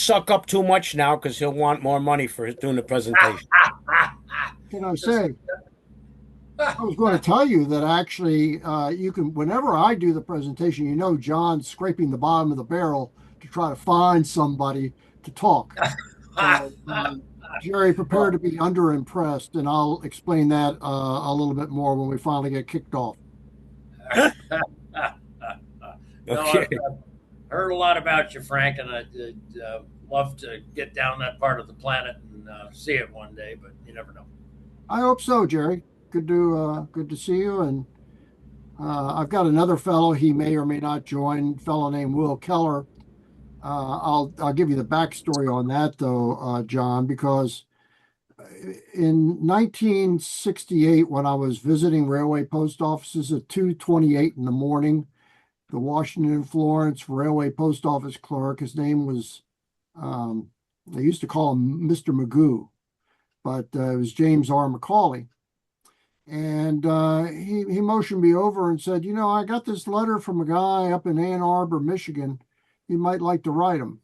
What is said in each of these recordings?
suck up too much now because he'll want more money for doing the presentation. Can I Just, say, I was going to tell you that actually you can, whenever I do the presentation, John's scraping the bottom of the barrel to try to find somebody to talk. So, Jerry, prepare to well, be underimpressed, and I'll explain that a little bit more when we finally get kicked off. no, Okay. I've heard a lot about you, Frank, and I'd love to get down that part of the planet and see it one day, but you never know. I hope so, Jerry. Good to see you. And I've got another fellow. He may or may not join. Fellow named Will Keller. I'll give you the backstory on that though, John, because in 1968, when I was visiting railway post offices at 2:28 in the morning, the Washington and Florence railway post office clerk, his name was, they used to call him Mr. Magoo, but it was James R. McCauley. And he motioned me over and said, I got this letter from a guy up in Ann Arbor, Michigan. You might like to write him.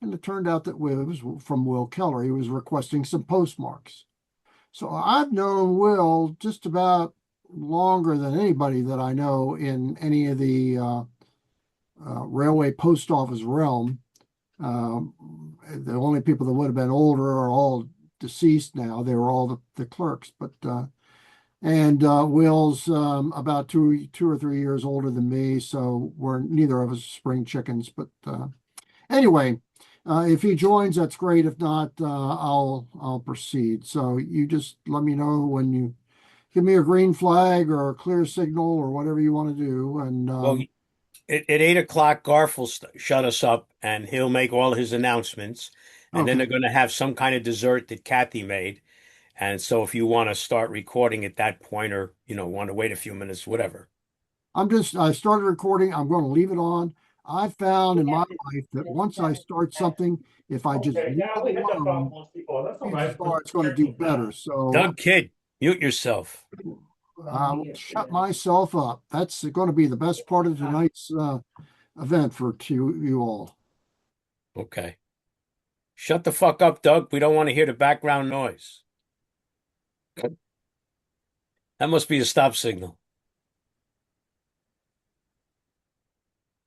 And it turned out that it was from Will Keller. He was requesting some postmarks. So I've known Will just about longer than anybody that I know in any of the railway post office realm. The only people that would have been older are all deceased now. They were all the clerks. But and Will's about 2 or 3 years older than me, so we're neither of us spring chickens. But anyway, if he joins, that's great. If not, I'll proceed. So you just let me know when you give me a green flag or a clear signal or whatever you want to do. And Well, at 8 o'clock, Garf will shut us up and he'll make all his announcements. And then okay, they're going to have some kind of dessert that Kathy made. And so if you want to start recording at that point or, want to wait a few minutes, whatever. I started recording. I'm going to leave it on. I found in my life that once I start something, if I just Okay, leave yeah, it we had that problem alone, once before. That's all chances right. are Just it's going to do checking better. that. So Doug Kidd, mute yourself. I will shut myself up. That's going to be the best part of tonight's event for you all. Okay. Shut the fuck up, Doug. We don't want to hear the background noise. That must be a stop signal.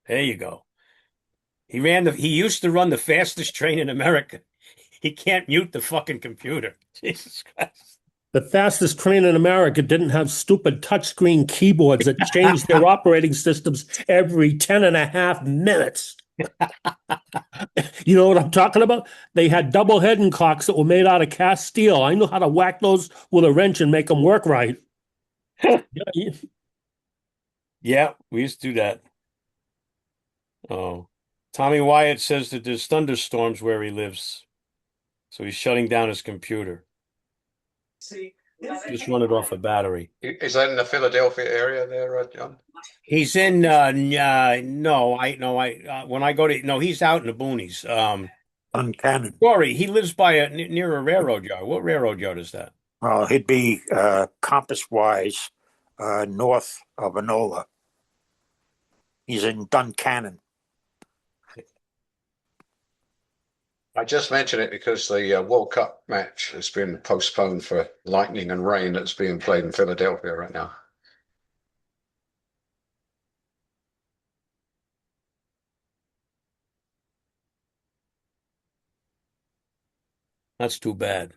There you go. He used to run the fastest train in America. He can't mute the fucking computer. Jesus Christ. The fastest train in America didn't have stupid touchscreen keyboards that changed their operating systems every 10 and a half minutes. You know what I'm talking about? They had double heading clocks that were made out of cast steel. I know how to whack those with a wrench and make them work right. Yeah, we used to do that. Oh. Tommy Wyatt says that there's thunderstorms where he lives. So he's shutting down his computer. See, Just run it off a battery. Is that in the Philadelphia area there, John? He's in no, when I go to no, he's out in the boonies. Uncanny. Corey, he lives by near a railroad yard. What railroad yard is that? Well, he'd be compass-wise north of Enola. He's in Duncannon. I just mention it because the World Cup match has been postponed for lightning and rain that's being played in Philadelphia right now. That's too bad.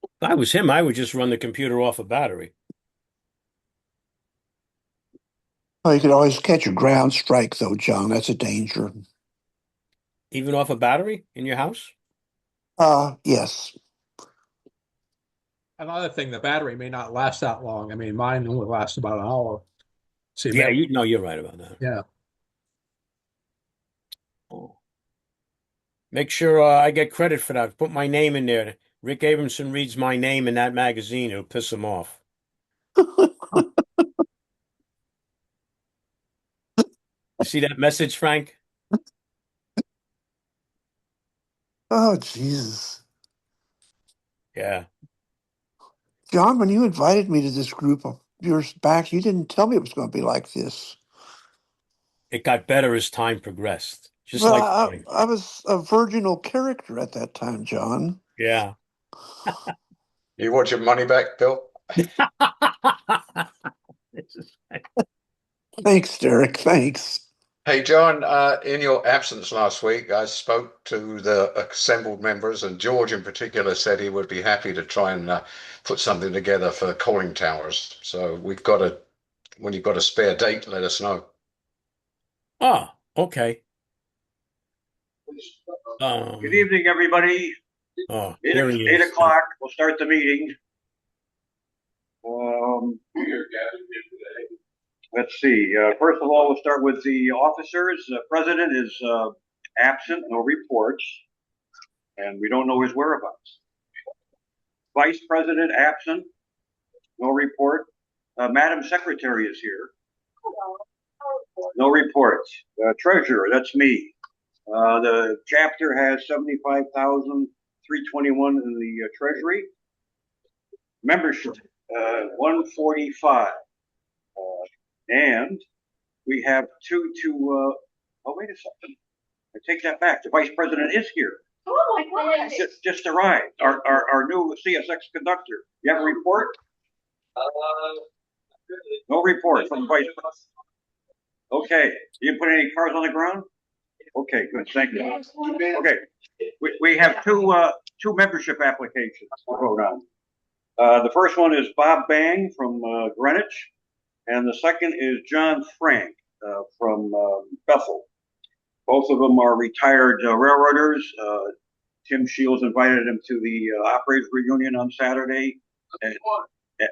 If I was him, I would just run the computer off a battery. Oh, you could always catch a ground strike, though, John. That's a danger. Even off a battery in your house? Yes. Another thing, the battery may not last that long. I mean, mine only lasts about an hour. See, Yeah, you're right about that. yeah. Oh. Make sure I get credit for that. Put my name in there. Rick Abramson reads my name in that magazine. It'll piss him off. You see that message, Frank? Oh, Jesus. Yeah. John, when you invited me to this group of years back, you didn't tell me it was going to be like this. it got better as time progressed. Just But like mine. I was a virginal character at that time, John. Yeah. You want your money back, Bill? Thanks, Derek. Thanks. Hey, John, in your absence last week, I spoke to the assembled members, and George in particular said he would be happy to try and put something together for calling towers. So when you've got a spare date, let us know. Oh, okay. Good evening, everybody. Oh, Eight, here he eight is. o'clock, we'll start the meeting. Let's see. First of all, we'll start with the officers. President is absent, no reports, and we don't know his whereabouts. Vice President absent, no report. Madam Secretary is here. No reports. Treasurer, that's me. The chapter has 75,321 in the Treasury. Membership, 145. And we have two to, oh, wait a second. I take that back. The Vice President is here. Oh my gosh. Just arrived. Our new CSX conductor. You have a report? No report from the Vice President. Okay. You didn't put any cars on the ground? Okay, good. Thank you. Okay. We have two membership applications to vote on. The first one is Bob Bang from Greenwich, and the second is John Frank from Bethel. Both of them are retired railroaders. Tim Shields invited them to the operators reunion on Saturday. And,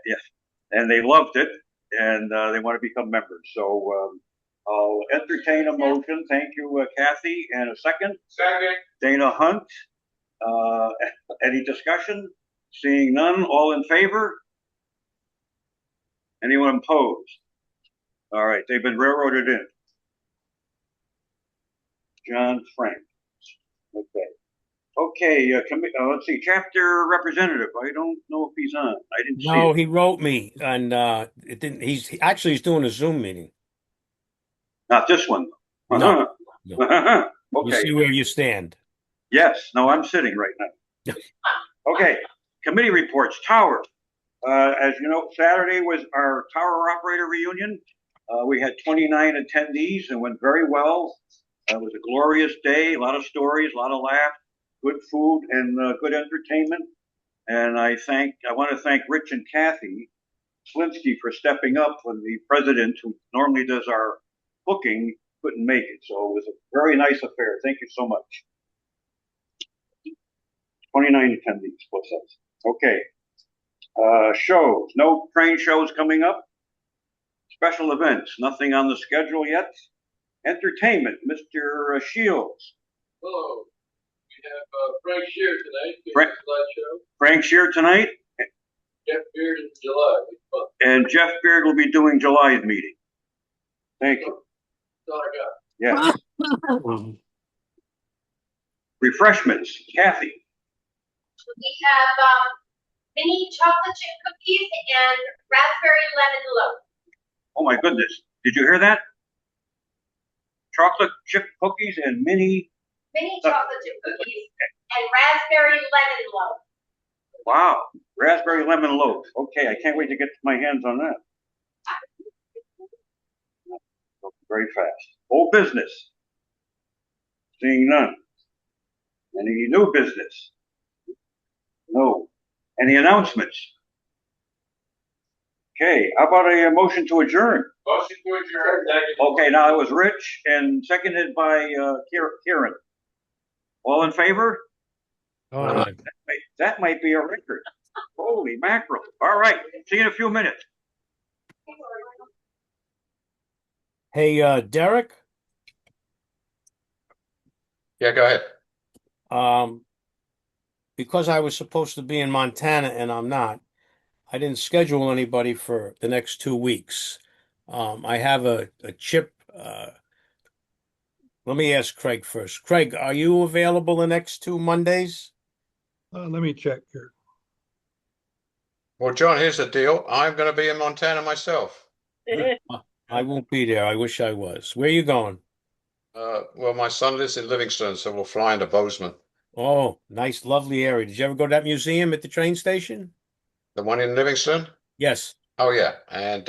yes, and they loved it, and they want to become members. So I'll entertain a motion. Thank you, Kathy. And a second? Second. Dana Hunt. Any discussion? Seeing none, all in favor? Anyone opposed? All right, they've been railroaded in. John Frank. Okay. Okay, let's see, chapter representative. I don't know if he's on. I didn't see No, it. he wrote me, and it didn't. He's doing a Zoom meeting. Not this one. No, no. You Okay. see where you stand. Yes. No, I'm sitting right now. Okay. Committee reports. Tower. As you know, Saturday was our tower operator reunion. We had 29 attendees and went very well. It was a glorious day. A lot of stories, a lot of laughs, good food, and good entertainment. And I want to thank Rich and Kathy Slinsky for stepping up when the president, who normally does our booking, couldn't make it. So it was a very nice affair. Thank you so much. 29 attendees plus us. Okay. Shows. No train shows coming up. Special events. Nothing on the schedule yet. Entertainment. Mr. Shields. Hello. We have Frank Shear tonight. Frank Shear tonight. Jeff Beard in July. And Jeff Beard will be doing July's meeting. Thank you. That's all I got. Yes. Refreshments. Kathy. We have mini chocolate chip cookies and raspberry lemon loaf. Oh my goodness. Did you hear that? Chocolate chip cookies and mini Chocolate chip cookies and raspberry lemon loaf. Wow. Raspberry lemon loaf. Okay, I can't wait to get my hands on that. Very fast. Old business. Seeing none. Any new business? No. Any announcements? Okay, how about a motion to adjourn? Motion to adjourn. Okay, now it was Rich and seconded by Kieran. All in favor? That might be a record. Holy mackerel. All right, see you in a few minutes. Hey, Derek. Yeah, go ahead. Because I was supposed to be in Montana and I'm not, I didn't schedule anybody for the next 2 weeks. I have a chip. Let me ask Craig first. Craig, are you available the next 2 Mondays? Let me check here. Well, John, here's the deal. I'm going to be in Montana myself. I won't be there. I wish I was. Where you going? Well, my son lives in Livingston, so we'll fly into Bozeman. Oh, nice, lovely area. Did you ever go to that museum at the train station? The one in Livingston? Yes. Oh yeah, and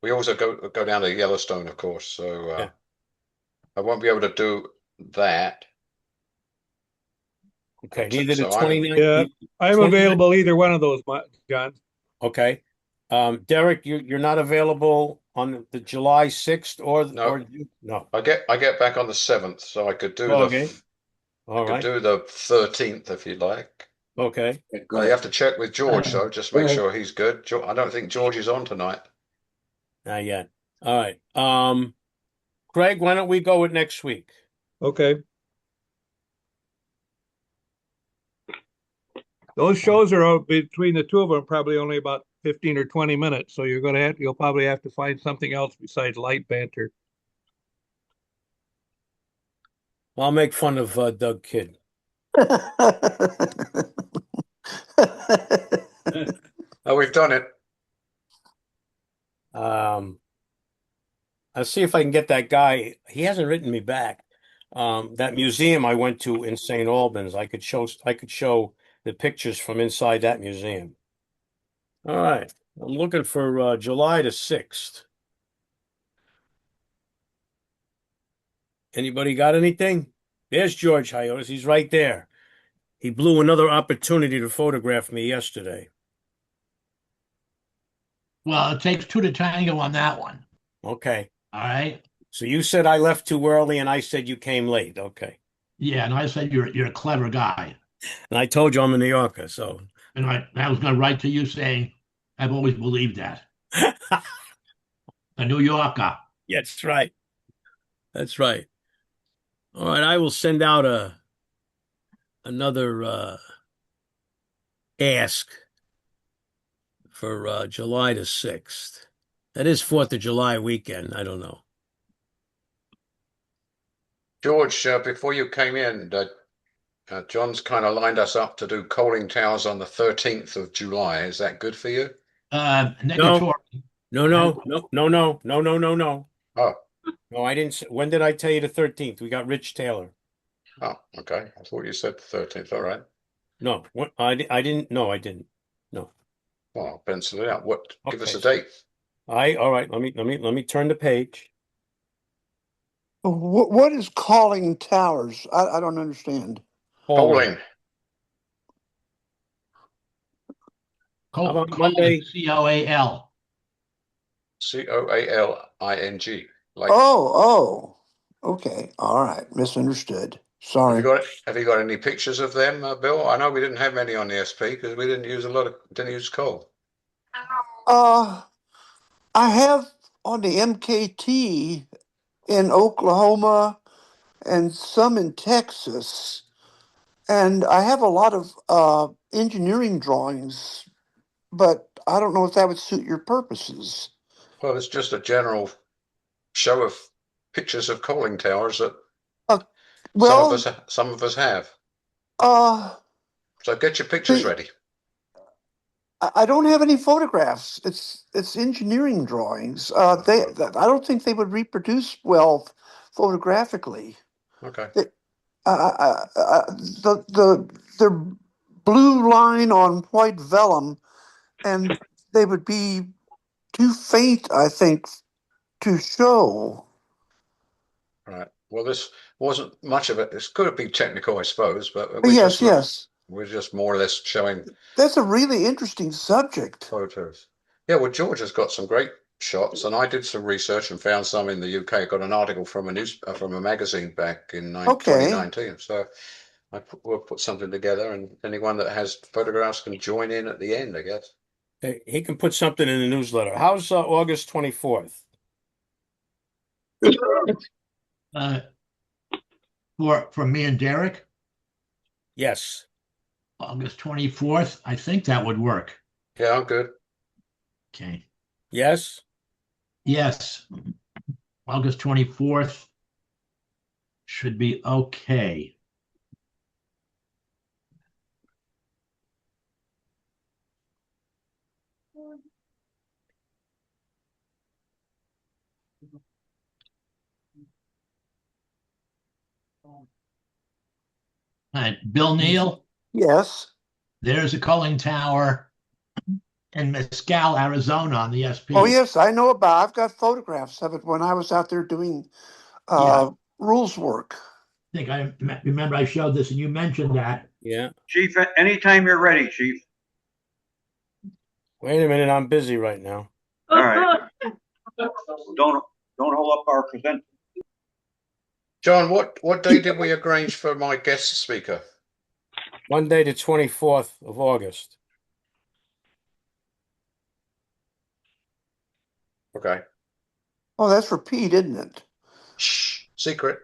we also go down to Yellowstone, of course. So Yeah. I won't be able to do that. Okay. Neither the So I'm 29th, Yeah, I'm 29th. available either one of those, John. Okay. Derek, you're not available on the July 6th no, no. I get back on the 7th, so I could do Oh, the okay. I All could right. do the 13th if you'd like. Okay. You have to check with George though, just make sure he's good. I don't think George is on tonight. Not yet. All right. Craig, why don't we go with next week? Okay. Those shows are between the two of them probably only about 15 or 20 minutes. So you'll probably have to find something else besides light banter. I'll make fun of Doug Kidd. Oh, we've done it. Um, I'll see if I can get that guy. He hasn't written me back. That museum I went to in St. Albans, I could show the pictures from inside that museum. All right. I'm looking for July the 6th. Anybody got anything? There's George Hyotis. He's right there. He blew another opportunity to photograph me yesterday. Well, it takes two to tango on that one. Okay. All right. So you said I left too early and I said you came late. Okay. Yeah, and I said you're a clever guy, And I told you I'm a New Yorker, so and I was going to write to you saying I've always believed that a New Yorker. yeah, that's right. That's right. All right, I will send out another ask for July the 6th. That is 4th of July weekend. I don't know. George, before you came in, John's kind of lined us up to do Coaling Towers on the 13th of July. Is that good for you? No, Negatory. no, no, no, no, no, no, no, no, no. Oh, No, I didn't. When did I tell you the 13th? We got Rich Taylor. oh, okay. I thought you said the 13th. All right. No, I didn't. No, I didn't. No. Well, I'll pencil it out. Give us Okay. a date. All right. Let me turn the page. What is calling towers? I don't understand. Coaling. How about Coal, Monday? COAL. Coaling. Like, Okay. All right. Misunderstood. have you Sorry. got have you got any pictures of them, Bill? I know we didn't have many on the SP because we didn't use coal. Uh, I have on the MKT in Oklahoma and some in Texas, and I have a lot of engineering drawings, but I don't know if that would suit your purposes. Well, it's just a general show of pictures of coaling towers that Uh, some of well, us have. uh, So get your pictures the, ready. I don't have any photographs. It's engineering drawings. I don't think they would reproduce well photographically. Okay. They, they're blue line on white vellum, and they would be too faint, I think, to show. Right. Well, this wasn't much of it. This could be technical, I suppose, but Yes, yes, we're just more or less showing that's a really interesting subject. photos. Yeah, well, George has got some great shots, and I did some research and found some in the UK. Got an article from from a magazine back in Okay. 2019. So we'll put something together, and anyone that has photographs can join in at the end, I guess. Hey, he can put something in the newsletter. How's August 24th? Uh, for me and Derek, Yes. August 24th. I think that would work. Yeah, I'm good. Okay. Yes. Yes. August 24th should be okay. Bill Neal, Yes. there's a culling tower in Mescal, Arizona on the Oh, SP. yes, I know about. I've got photographs of it when I was out there doing Yeah. rules work. I think I remember I showed this and you mentioned that. Yeah. Chief, anytime you're ready, Chief. Wait a minute, I'm busy right now. All right. Don't hold up our presenter. John, what day did we arrange for my guest speaker? Monday, the 24th of August. Okay. Oh, that's for Pete, isn't it? Shh, secret.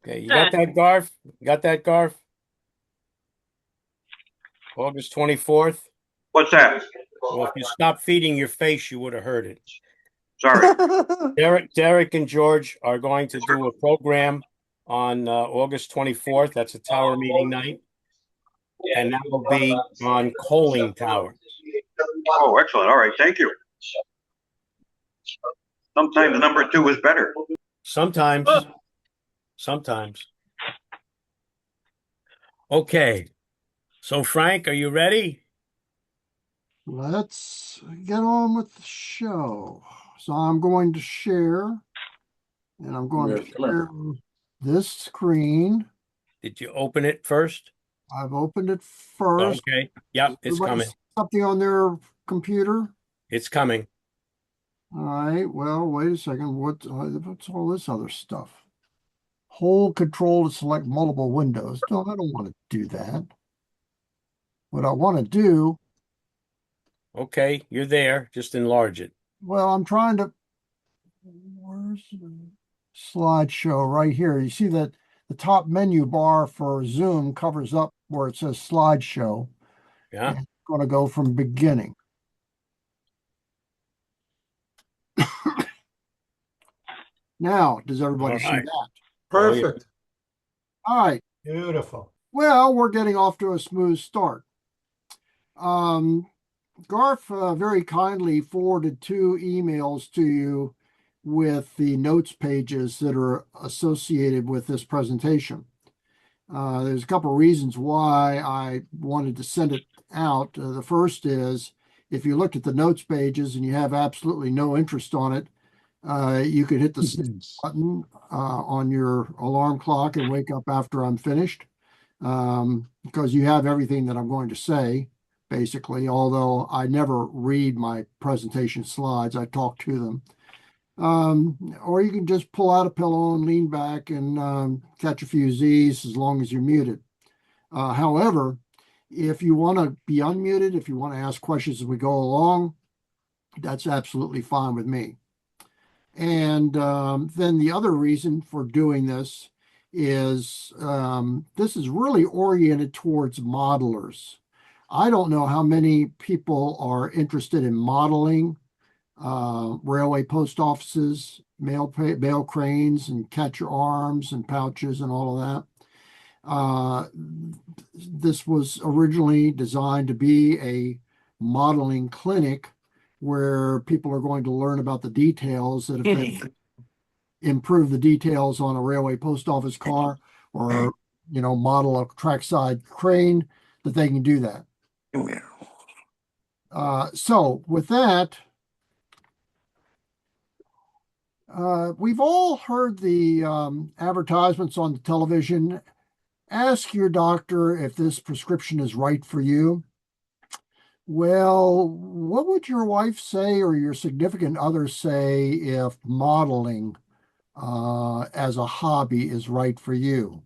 Okay, you got that, Garth? You got that, Garth? August 24th? What's that? Well, if you stopped feeding your face, you would have heard it. Sorry. Derek and George are going to do a program on August 24th. That's a tower meeting night. And that will be on coaling towers. Oh, excellent. All right. Thank you. Sometimes number 2 is better. Sometimes. Sometimes. Okay. So, Frank, are you ready? Let's get on with the show. So I'm going to share, and I'm going to share this screen. Did you open it first? I've opened it first. Okay. Yep, it's Everybody coming. see something on their computer? It's coming. All right. Well, wait a second. What's all this other stuff? Hold control to select multiple windows. No, I don't want to do that. What I want to do, Okay, you're there. Just enlarge it. well, I'm trying to, where's the slideshow right here? You see that the top menu bar for Zoom covers up where it says slideshow. Yeah. And it's going to go from beginning. Now, does everybody All see right. that? Perfect. All right. Beautiful. Well, we're getting off to a smooth start. Garth very kindly forwarded 2 emails to you with the notes pages that are associated with this presentation. There's a couple of reasons why I wanted to send it out. The first is if you looked at the notes pages and you have absolutely no interest on it, you could hit the button on your alarm clock and wake up after I'm finished, because you have everything that I'm going to say, basically, although I never read my presentation slides, I talk to them. Or you can just pull out a pillow and lean back and catch a few Z's as long as you're muted. However, if you want to be unmuted, if you want to ask questions as we go along, that's absolutely fine with me. And then the other reason for doing this is this is really oriented towards modelers. I don't know how many people are interested in modeling railway post offices, mail cranes, and catcher arms and pouches and all of that. This was originally designed to be a modeling clinic where people are going to learn about the details that if they improve the details on a railway post office car or model a trackside crane, that they can do that. So with that, we've all heard the advertisements on the television. Ask your doctor if this prescription is right for you. Well, what would your wife say or your significant other say if modeling as a hobby is right for you?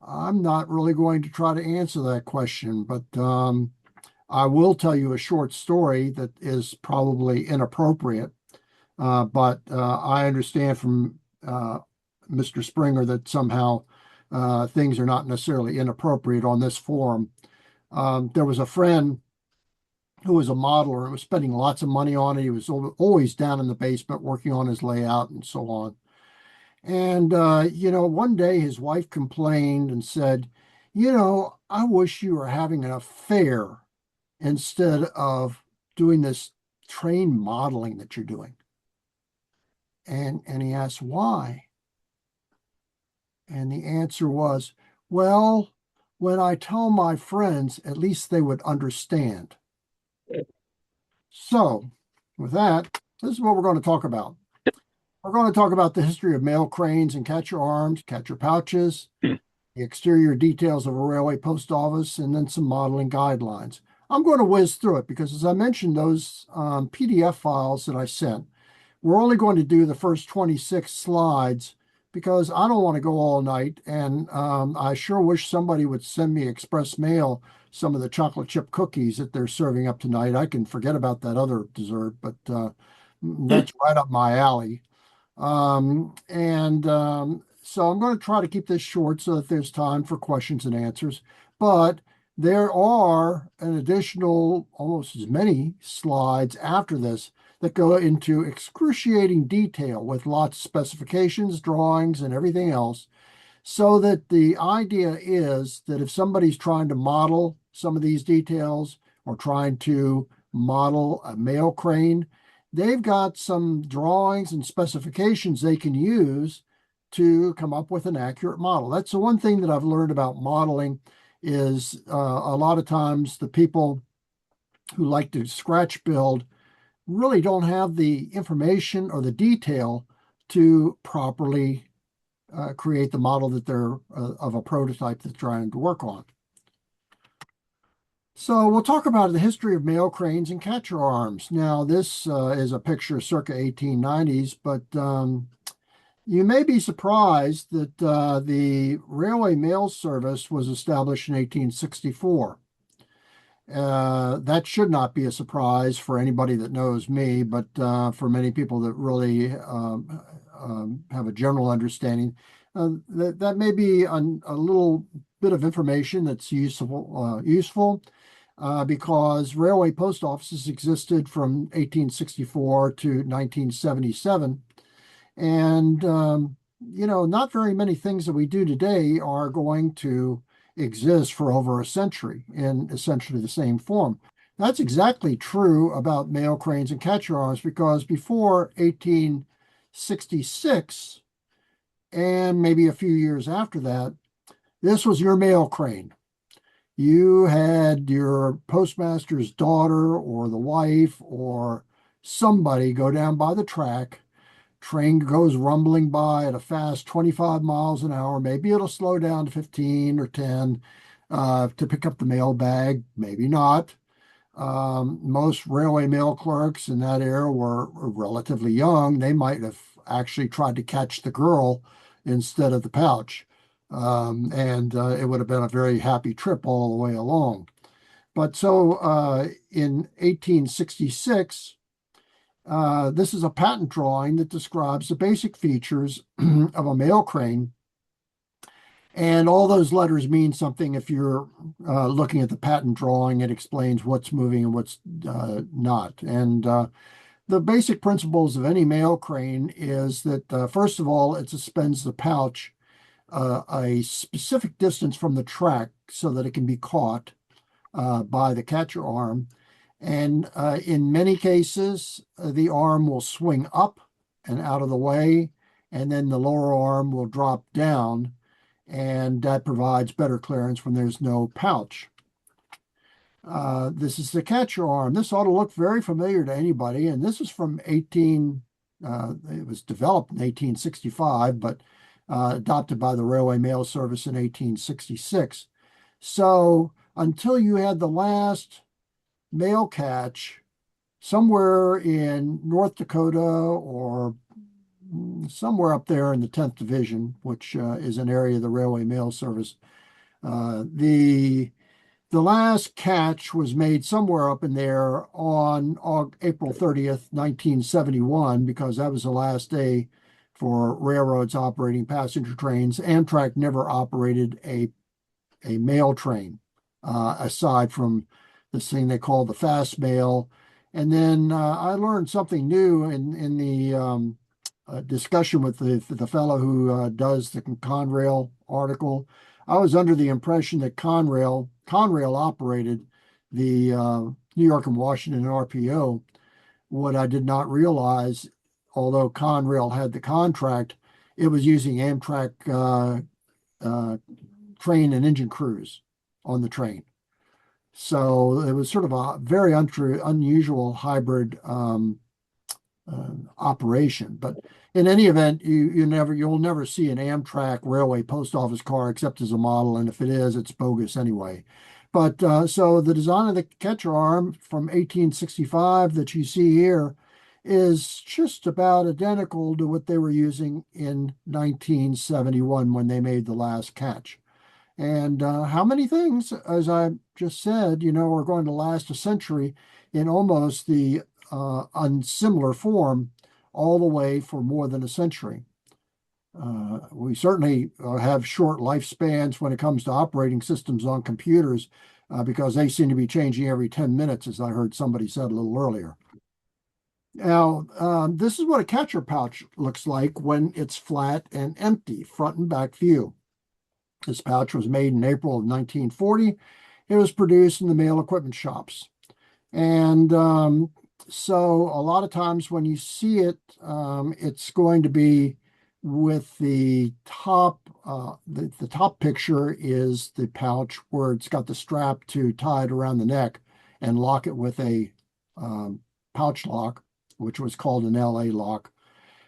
I'm not really going to try to answer that question, but I will tell you a short story that is probably inappropriate. But I understand from Mr. Springer that somehow things are not necessarily inappropriate on this forum. There was a friend who was a modeler and was spending lots of money on it. He was always down in the basement working on his layout and so on. And, one day his wife complained and said, I wish you were having an affair instead of doing this train modeling that you're doing. And he asked why. And the answer was, well, when I tell my friends, at least they would understand. So, with that, this is what we're going to talk about. We're going to talk about the history of mail cranes and catcher arms, catcher pouches, the exterior details of a railway post office, and then some modeling guidelines. I'm going to whiz through it because, as I mentioned, those PDF files that I sent, we're only going to do the first 26 slides because I don't want to go all night. And I sure wish somebody would send me express mail some of the chocolate chip cookies that they're serving up tonight. I can forget about that other dessert, but that's right up my alley. So I'm going to try to keep this short so that there's time for questions and answers. But there are an additional almost as many slides after this that go into excruciating detail with lots of specifications, drawings, and everything else. So that the idea is that if somebody's trying to model some of these details or trying to model a mail crane, they've got some drawings and specifications they can use to come up with an accurate model. That's the one thing that I've learned about modeling is a lot of times the people who like to scratch build really don't have the information or the detail to properly create the model that they're of a prototype that's trying to work on. So we'll talk about the history of mail cranes and catcher arms. Now, this is a picture circa 1890s, but you may be surprised that the railway mail service was established in 1864. That should not be a surprise for anybody that knows me, but for many people that really have a general understanding, that may be a little bit of information that's useful because railway post offices existed from 1864 to 1977. And, not very many things that we do today are going to exist for over a century in essentially the same form. That's exactly true about mail cranes and catcher arms because before 1866, and maybe a few years after that, this was your mail crane. You had your postmaster's daughter or the wife or somebody go down by the track. Train goes rumbling by at a fast 25 miles an hour. Maybe it'll slow down to 15 or 10 to pick up the mail bag. Maybe not. Most railway mail clerks in that era were relatively young. They might have actually tried to catch the girl instead of the pouch. And it would have been a very happy trip all the way along. But so in 1866, this is a patent drawing that describes the basic features of a mail crane. And all those letters mean something. If you're looking at the patent drawing, it explains what's moving and what's not. And the basic principles of any mail crane is that, first of all, it suspends the pouch a specific distance from the track so that it can be caught by the catcher arm. And in many cases, the arm will swing up and out of the way, and then the lower arm will drop down, and that provides better clearance when there's no pouch. This is the catcher arm. This ought to look very familiar to anybody, and this is from it was developed in 1865, but adopted by the Railway Mail Service in 1866. So until you had the last mail catch somewhere in North Dakota or somewhere up there in the 10th Division, which is an area of the Railway Mail Service. The last catch was made somewhere up in there on April 30th, 1971, because that was the last day for railroads operating passenger trains. Amtrak never operated a mail train aside from this thing they call the fast mail. And then I learned something new in the discussion with the fellow who does the Conrail article. I was under the impression that Conrail operated the New York and Washington RPO. What I did not realize, although Conrail had the contract, it was using Amtrak train and engine crews on the train. So it was sort of a very unusual hybrid operation. But in any event, you'll never see an Amtrak railway post office car except as a model, and if it is, it's bogus anyway. But so the design of the catcher arm from 1865 that you see here is just about identical to what they were using in 1971 when they made the last catch. And how many things, as I just said, are going to last a century in almost the unsimilar form all the way for more than a century. We certainly have short lifespans when it comes to operating systems on computers because they seem to be changing every 10 minutes, as I heard somebody said a little earlier. Now, this is what a catcher pouch looks like when it's flat and empty, front and back view. This pouch was made in April of 1940. It was produced in the mail equipment shops. And so a lot of times when you see it, it's going to be with the top, the top picture is the pouch where it's got the strap to tie it around the neck and lock it with a pouch lock, which was called an LA lock.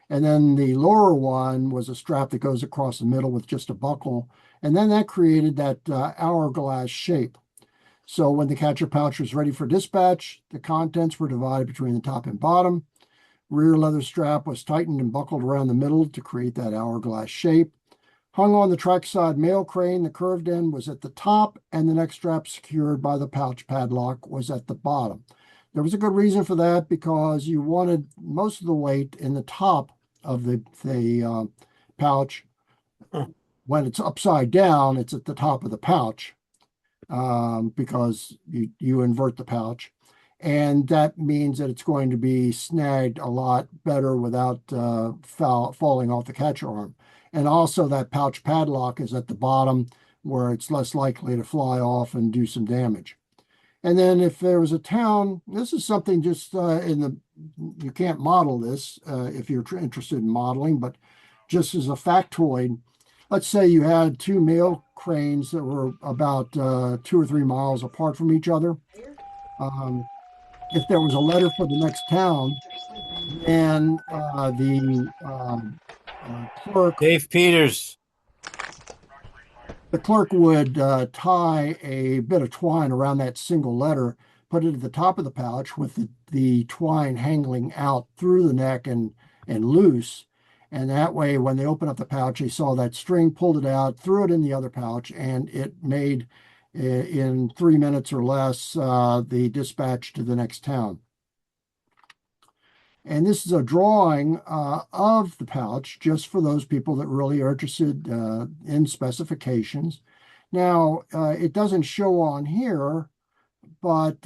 And then the lower one was a strap that goes across the middle with just a buckle. And then that created that hourglass shape. So when the catcher pouch was ready for dispatch, the contents were divided between the top and bottom. Rear leather strap was tightened and buckled around the middle to create that hourglass shape. Hung on the trackside mail crane, the curved end was at the top, and the neck strap secured by the pouch padlock was at the bottom. There was a good reason for that because you wanted most of the weight in the top of the pouch. When it's upside down, it's at the top of the pouch because you invert the pouch. And that means that it's going to be snagged a lot better without falling off the catcher arm. And also that pouch padlock is at the bottom where it's less likely to fly off and do some damage. And then if there was a town, this is something just you can't model this if you're interested in modeling, but just as a factoid, let's say you had two mail cranes that were about 2 or 3 miles apart from each other. If there was a letter for the next town, then the clerk Dave Peters. the clerk would tie a bit of twine around that single letter, put it at the top of the pouch with the twine hanging out through the neck and loose. And that way, when they opened up the pouch, they saw that string, pulled it out, threw it in the other pouch, and it made, in 3 minutes or less, the dispatch to the next town. And this is a drawing of the pouch just for those people that really are interested in specifications. Now, it doesn't show on here, but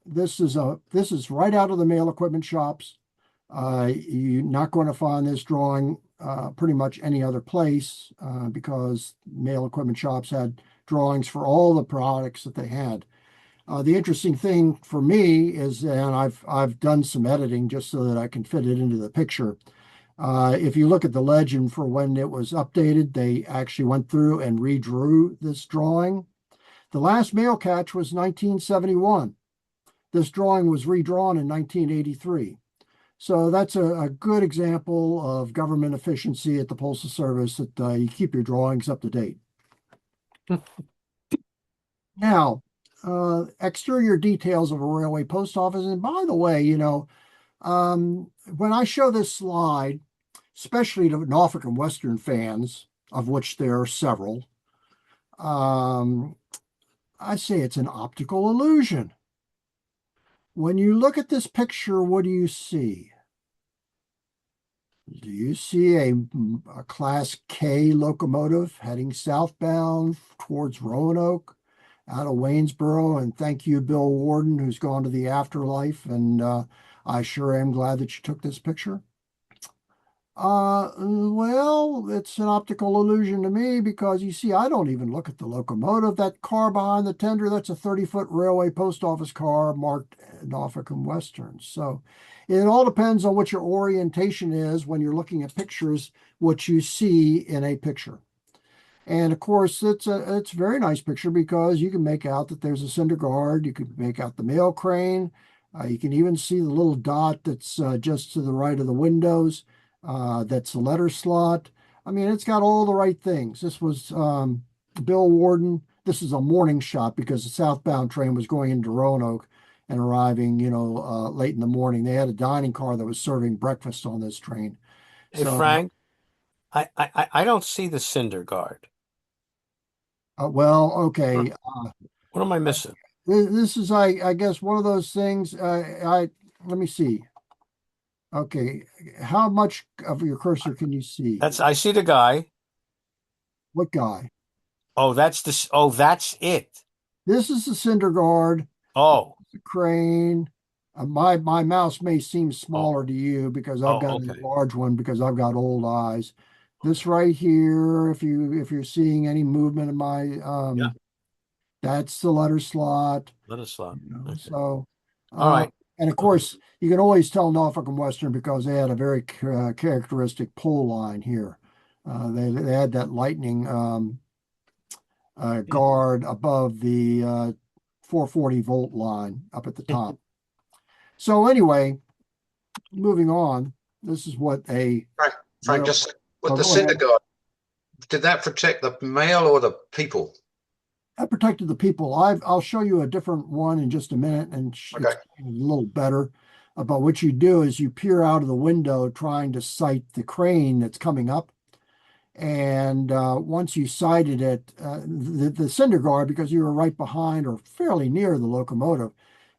this is right out of the mail equipment shops. You're not going to find this drawing pretty much any other place because mail equipment shops had drawings for all the products that they had. The interesting thing for me is, and I've done some editing just so that I can fit it into the picture. If you look at the legend for when it was updated, they actually went through and redrew this drawing. The last mail catch was 1971. This drawing was redrawn in 1983. So that's a good example of government efficiency at the Postal Service that you keep your drawings up to date. Now, exterior details of a railway post office. And by the way, when I show this slide, especially to Norfolk and Western fans, of which there are several, I say it's an optical illusion. When you look at this picture, what do you see? Do you see a Class K locomotive heading southbound towards Roanoke out of Waynesboro? And thank you, Bill Warden, who's gone to the afterlife. And I sure am glad that you took this picture. Well, it's an optical illusion to me because you see, I don't even look at the locomotive. That car behind the tender, that's a 30-foot railway post office car marked Norfolk and Western. So it all depends on what your orientation is when you're looking at pictures, what you see in a picture. And of course, it's a very nice picture because you can make out that there's a cinder guard. You can make out the mail crane. You can even see the little dot that's just to the right of the windows. That's the letter slot. I mean, it's got all the right things. This was Bill Warden. This is a morning shot because the southbound train was going into Roanoke and arriving, late in the morning. They had a dining car that was serving breakfast on this train. Hey, So, Frank, I don't see the cinder guard. well, okay. What am I missing? This is, I guess, one of those things. Let me see. Okay, how much of your cursor can you see? I see the guy. What guy? Oh, that's it. This is the cinder guard, Oh, the crane. My mouse may seem oh, smaller to you because I've oh, got a okay. large one because I've got old eyes. This right here, if you're seeing any movement in my Yeah, that's the letter slot. let us slot. Okay. So, All uh, right. and of Okay. course, you can always tell Norfolk and Western because they had a very characteristic pull line here. They had that lightning guard above the 440-volt line up at the top. So anyway, moving on. This is what a Frank, rail. just with Oh, the go cinder ahead. guard, did that protect the mail or the people? That protected the people. I'll show you a different one in just a minute and Okay. explain a little better about what you do is you peer out of the window trying to sight the crane that's coming up. And once you sighted it, the cinder guard, because you were right behind or fairly near the locomotive,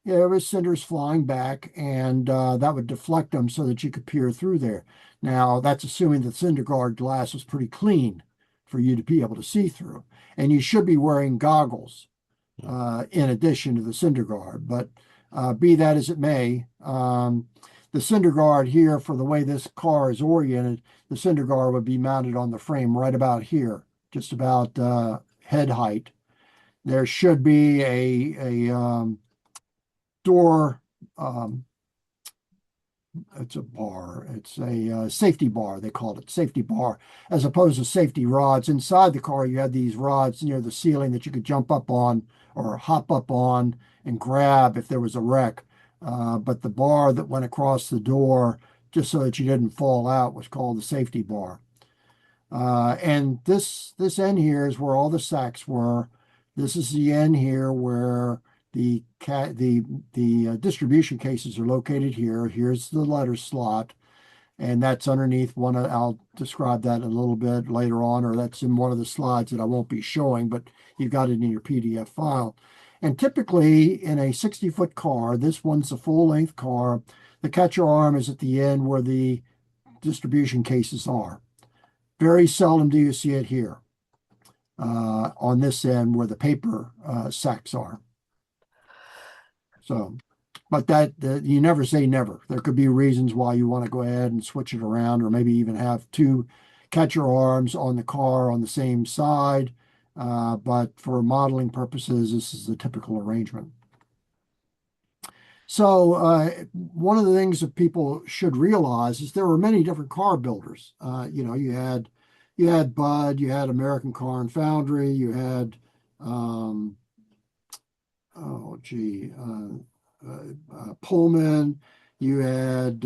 yeah, there was cinders flying back, and that would deflect them so that you could peer through there. Now, that's assuming the cinder guard glass was pretty clean for you to be able to see through. And you should be wearing goggles in addition to the cinder guard. But be that as it may, the cinder guard here, for the way this car is oriented, the cinder guard would be mounted on the frame right about here, just about head height. There should be a door. It's a bar. It's a safety bar. They called it safety bar, as opposed to safety rods. Inside the car, you had these rods near the ceiling that you could jump up on or hop up on and grab if there was a wreck. But the bar that went across the door, just so that you didn't fall out, was called the safety bar. And this end here is where all the sacks were. This is the end here where the distribution cases are located here. Here's the letter slot, and that's underneath one. I'll describe that a little bit later on, or that's in one of the slides that I won't be showing, but you've got it in your PDF file. And typically in a 60-foot car, this one's a full-length car. The catcher arm is at the end where the distribution cases are. Very seldom do you see it here on this end where the paper sacks are. So, but that you never say never. There could be reasons why you want to go ahead and switch it around, or maybe even have two catcher arms on the car on the same side. But for modeling purposes, this is the typical arrangement. So one of the things that people should realize is there were many different car builders. You had Bud, you had American Car and Foundry, you had um, oh gee, Pullman, you had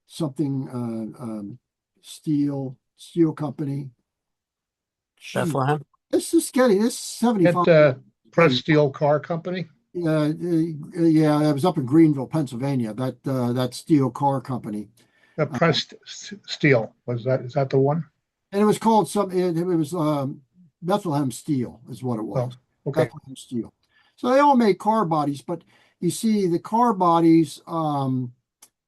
something steel company. Gee, Bethlehem. this is getting this 75. At Press Steel Car Company. Yeah, it was up in Greenville, Pennsylvania. That steel car company, Press Steel, is that the one? and it was called It was Bethlehem Steel, is what it Oh, was. okay. Bethlehem Steel. So they all made car bodies, but you see the car bodies.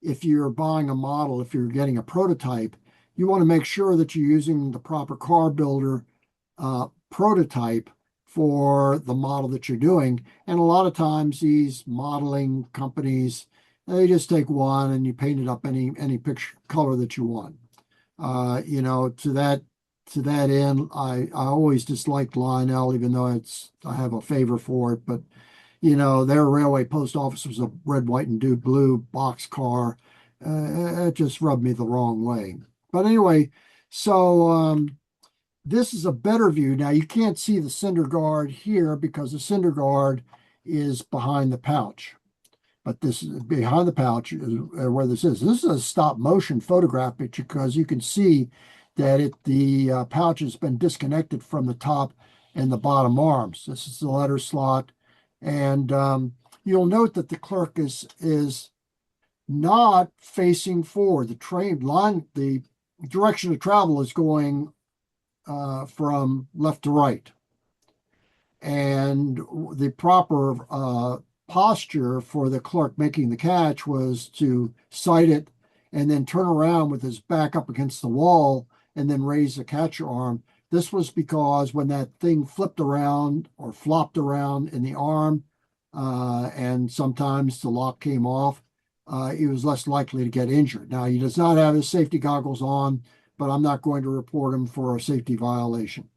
If you're buying a model, if you're getting a prototype, you want to make sure that you're using the proper car builder prototype for the model that you're doing. And a lot of times these modeling companies, they just take one and you paint it up any picture color that you want. To that end, I always disliked Lionel, even though I have a favor for it. But their railway post office was a red, white, and blue box car. It just rubbed me the wrong way. But anyway, So this is a better view. Now you can't see the cinder guard here because the cinder guard is behind the pouch. But this is behind the pouch is where this is. This is a stop motion photograph picture because you can see that the pouch has been disconnected from the top and the bottom arms. This is the letter slot, and you'll note that the clerk is not facing forward. The train line, the direction of travel is going from left to right. And the proper posture for the clerk making the catch was to sight it and then turn around with his back up against the wall and then raise the catcher arm. This was because when that thing flipped around or flopped around in the arm, and sometimes the lock came off, he was less likely to get injured. Now, he does not have his safety goggles on, but I'm not going to report him for a safety violation.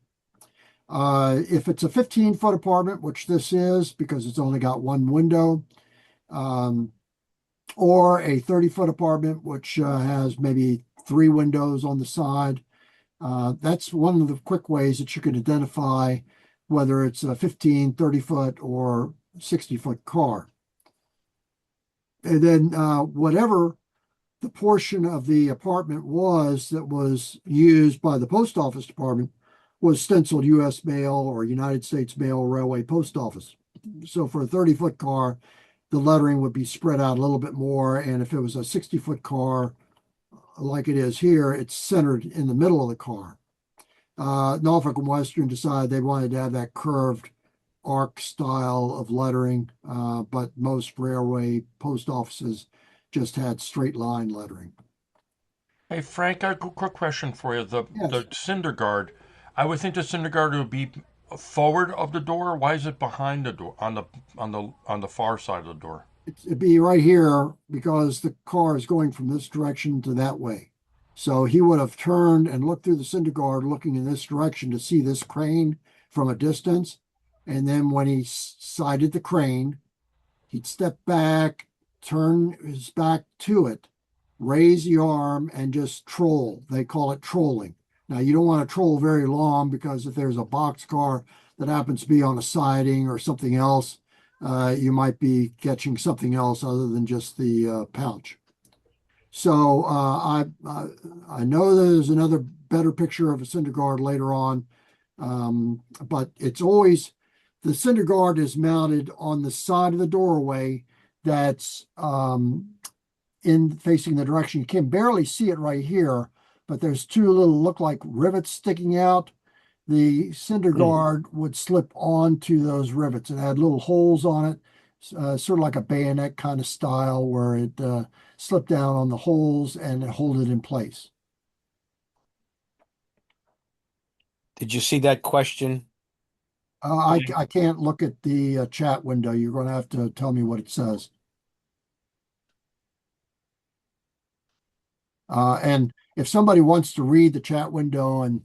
If it's a 15-foot apartment, which this is because it's only got one window, or a 30-foot apartment, which has maybe 3 windows on the side, that's one of the quick ways that you can identify whether it's a 15, 30-foot, or 60-foot car. And then whatever the portion of the apartment was that was used by the post office department was stenciled U.S. Mail or United States Mail Railway Post Office. So for a 30-foot car, the lettering would be spread out a little bit more. And if it was a 60-foot car, like it is here, it's centered in the middle of the car. Norfolk and Western decided they wanted to have that curved arc style of lettering, but most railway post offices just had straight line lettering. Hey Frank, I have a quick question for you. Yes. The cinder guard, I would think the cinder guard would be forward of the door. Why is it behind the door on the far side of the door? It'd be right here because the car is going from this direction to that way. So he would have turned and looked through the cinder guard looking in this direction to see this crane from a distance. And then when he sighted the crane, he'd step back, turn his back to it, raise the arm, and just troll. They call it trolling. Now, you don't want to troll very long because if there's a box car that happens to be on a siding or something else, you might be catching something else other than just the pouch. So I know there's another better picture of a cinder guard later on, but it's always the cinder guard is mounted on the side of the doorway that's in facing the direction. You can barely see it right here, but there's 2 little look like rivets sticking out. The cinder guard would slip onto those rivets. It had little holes on it, sort of like a bayonet kind of style where it slipped down on the holes and hold it in place. Did you see that question? I can't look at the chat window. You're going to have to tell me what it says. And if somebody wants to read the chat window and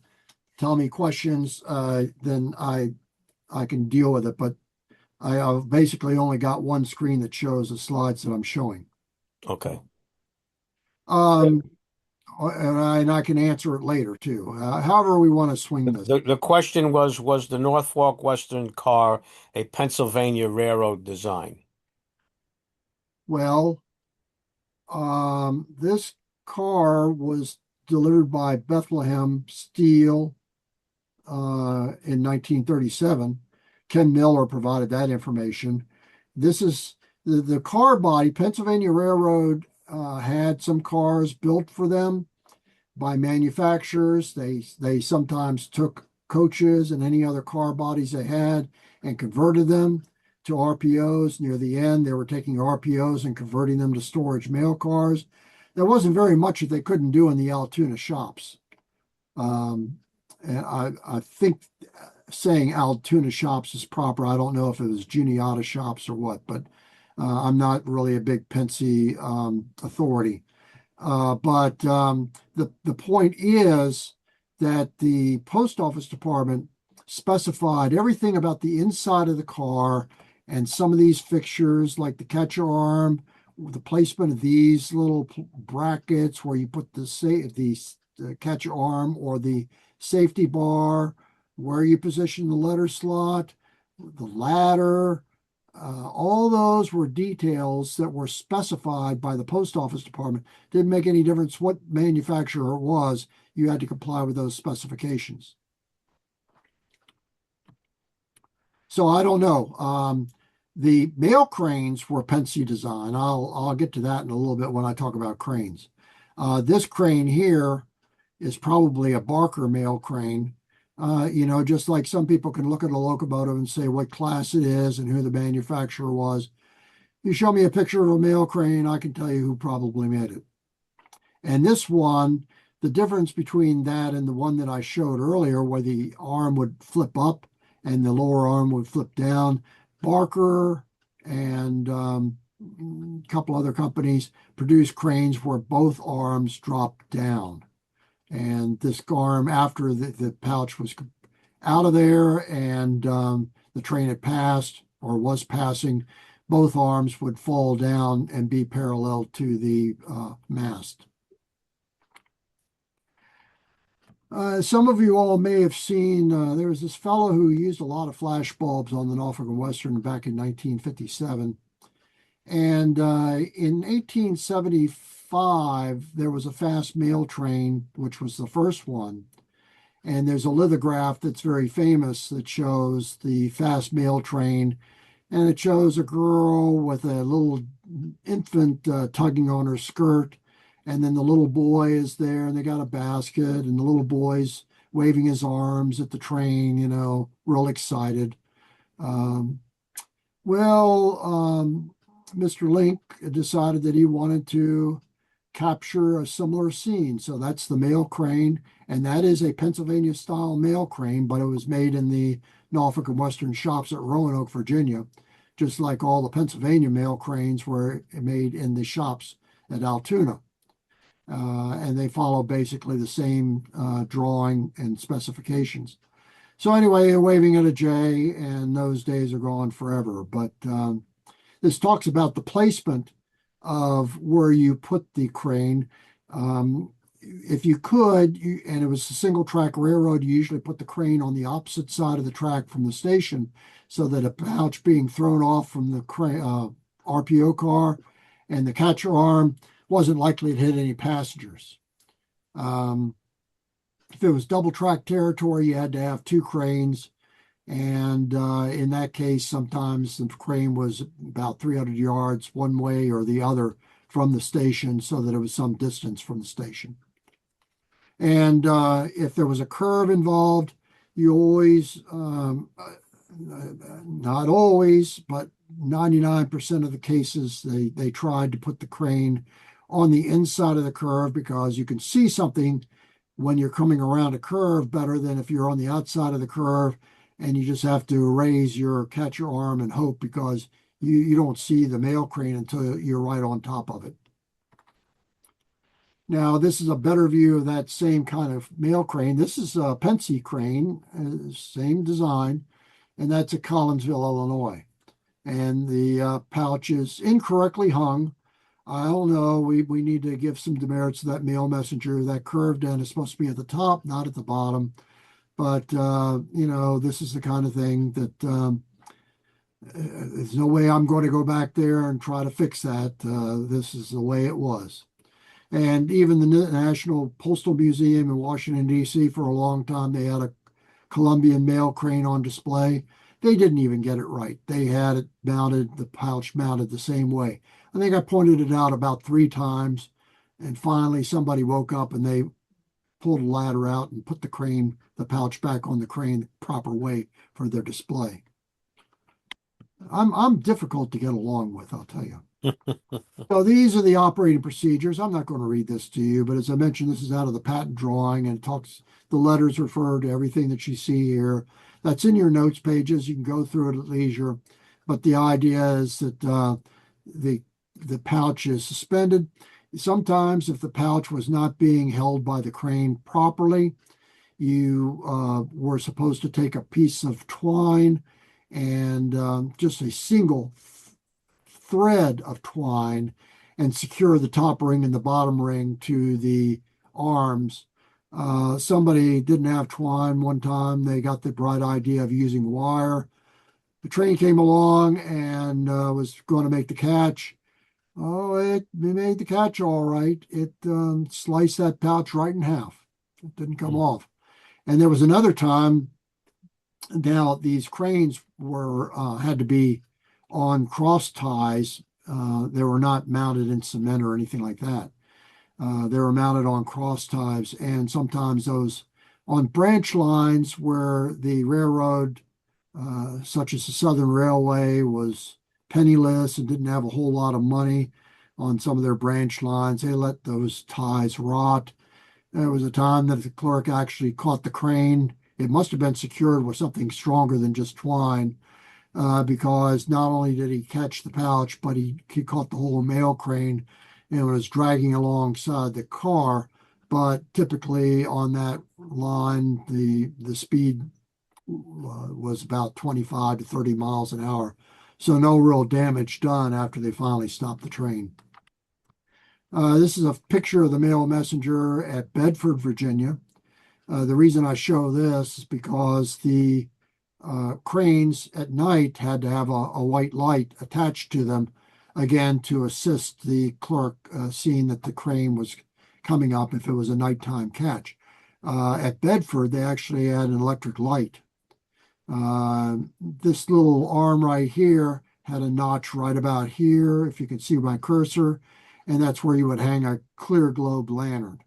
tell me questions, then I can deal with it. But I've basically only got one screen that shows the slides that I'm showing. Okay. And I can answer it later too. However we want to swing this. The question was the Norfolk Western car a Pennsylvania Railroad design? Well, this car was delivered by Bethlehem Steel in 1937. Ken Miller provided that information. This is the car body. Pennsylvania Railroad had some cars built for them by manufacturers. They sometimes took coaches and any other car bodies they had and converted them to RPOs. Near the end, they were taking RPOs and converting them to storage mail cars. There wasn't very much that they couldn't do in the Altoona shops. And I think saying Altoona shops is proper. I don't know if it was Juniata shops or what, but I'm not really a big Pensy authority. But the point is that the post office department specified everything about the inside of the car and some of these fixtures, like the catcher arm, the placement of these little brackets where you put the catch your arm or the safety bar, where you position the letter slot, the ladder. All those were details that were specified by the post office department. Didn't make any difference what manufacturer it was. You had to comply with those specifications. So I don't know. The mail cranes were Penske design. I'll get to that in a little bit when I talk about cranes. This crane here is probably a Barker mail crane. Just like some people can look at a locomotive and say what class it is and who the manufacturer was. You show me a picture of a mail crane, I can tell you who probably made it. And this one, the difference between that and the one that I showed earlier, where the arm would flip up and the lower arm would flip down, Barker and a couple other companies produced cranes where both arms drop down. And this arm, after the pouch was out of there and the train had passed or was passing, both arms would fall down and be parallel to the mast. Some of you all may have seen, there was this fellow who used a lot of flash bulbs on the Norfolk and Western back in 1957. And in 1875, there was a fast mail train, which was the first one. And there's a lithograph that's very famous that shows the fast mail train. And it shows a girl with a little infant tugging on her skirt. And then the little boy is there and they got a basket and the little boy's waving his arms at the train, real excited. Mr. Link decided that he wanted to capture a similar scene. So that's the mail crane, and that is a Pennsylvania style mail crane, but it was made in the Norfolk and Western shops at Roanoke, Virginia, just like all the Pennsylvania mail cranes were made in the shops at Altoona. And they follow basically the same drawing and specifications. So anyway, they're waving at a J, and those days are gone forever. But this talks about the placement of where you put the crane. If you could, and it was a single track railroad, you usually put the crane on the opposite side of the track from the station so that a pouch being thrown off from the RPO car and the catcher arm wasn't likely to hit any passengers. If it was double track territory, you had to have two cranes. And in that case, sometimes the crane was about 300 yards one way or the other from the station so that it was some distance from the station. And if there was a curve involved, you always, not always, but 99% of the cases, they tried to put the crane on the inside of the curve because you can see something when you're coming around a curve better than if you're on the outside of the curve and you just have to raise your catcher arm and hope because you don't see the mail crane until you're right on top of it. Now, this is a better view of that same kind of mail crane. This is a Penske crane, same design, and that's at Collinsville, Illinois. And the pouch is incorrectly hung. I don't know. We need to give some demerits to that mail messenger. That curved end is supposed to be at the top, not at the bottom. But, this is the kind of thing that there's no way I'm going to go back there and try to fix that. This is the way it was. And even the National Postal Museum in Washington, D.C., for a long time, they had a Columbian mail crane on display. They didn't even get it right. They had it mounted, the pouch mounted the same way. I think I pointed it out about 3 times. And finally, somebody woke up and they pulled a ladder out and put the pouch back on the crane the proper way for their display. I'm difficult to get along with, I'll tell you. So these are the operating procedures. I'm not going to read this to you, but as I mentioned, this is out of the patent drawing and it talks, the letters refer to everything that you see here. That's in your notes pages. You can go through it at leisure. But the idea is that the pouch is suspended. Sometimes if the pouch was not being held by the crane properly, you were supposed to take a piece of twine and just a single thread of twine and secure the top ring and the bottom ring to the arms Somebody didn't have twine one time. They got the bright idea of using wire. The train came along and was going to make the catch. Oh, it made the catch all right. It sliced that pouch right in half. It didn't come off. And there was another time. Now these cranes were had to be on cross ties. They were not mounted in cement or anything like that. They were mounted on cross ties, and sometimes those on branch lines where the railroad, such as the Southern Railway, was penniless and didn't have a whole lot of money on some of their branch lines. They let those ties rot. There was a time that the clerk actually caught the crane. It must have been secured with something stronger than just twine, because not only did he catch the pouch, but he caught the whole mail crane and was dragging alongside the car. But typically on that line, the speed was about 25 to 30 miles an hour. So no real damage done after they finally stopped the train. This is a picture of the mail messenger at Bedford, Virginia. The reason I show this is because the cranes at night had to have a white light attached to them, again, to assist the clerk seeing that the crane was coming up if it was a nighttime catch. At Bedford, they actually had an electric light. This little arm right here had a notch right about here, if you can see my cursor, and that's where you would hang a clear globe lantern.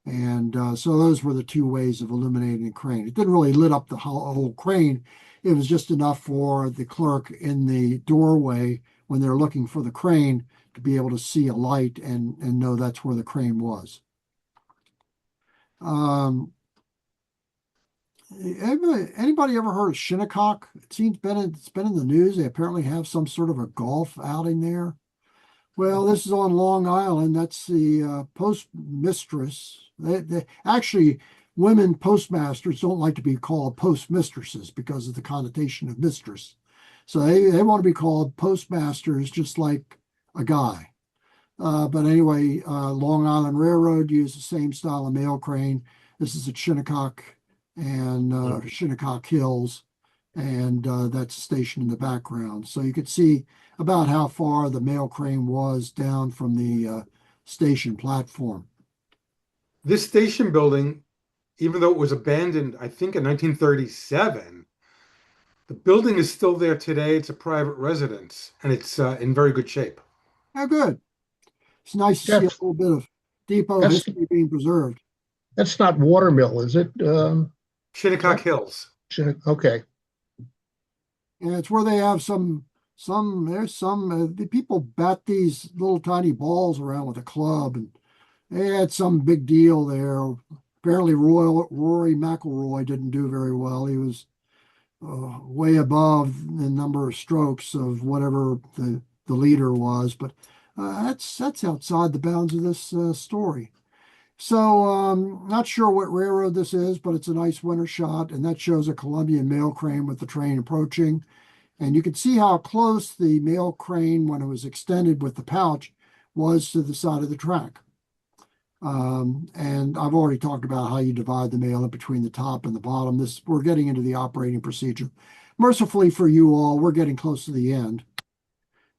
And so those were the two ways of illuminating the crane. It didn't really lit up the whole crane. It was just enough for the clerk in the doorway when they're looking for the crane to be able to see a light and know that's where the crane was. Anybody ever heard of Shinnecock? It's been in the news. They apparently have some sort of a golf outing there. Well, this is on Long Island. That's the postmistress. Actually, women postmasters don't like to be called postmistresses because of the connotation of mistress. So they want to be called postmasters, just like a guy. But anyway, Long Island Railroad used the same style of mail crane. This is at Shinnecock and Shinnecock Hills, and that's a station in the background. So you could see about how far the mail crane was down from the station platform. This station building, even though it was abandoned, I think in 1937, the building is still there today. It's a private residence, and it's in very good shape. Oh, good. It's nice to see a little bit of depot history being preserved. That's not Watermill, is it? Shinnecock Hills. Okay. And it's where they have the people bat these little tiny balls around with a club, and they had some big deal there. Apparently Rory McIlroy didn't do very well. He was way above the number of strokes of whatever the leader was, but that's outside the bounds of this story. So not sure what railroad this is, but it's a nice winter shot, and that shows a Columbian mail crane with the train approaching. And you can see how close the mail crane, when it was extended with the pouch, was to the side of the track. And I've already talked about how you divide the mail in between the top and the bottom. We're getting into the operating procedure. Mercifully for you all, we're getting close to the end.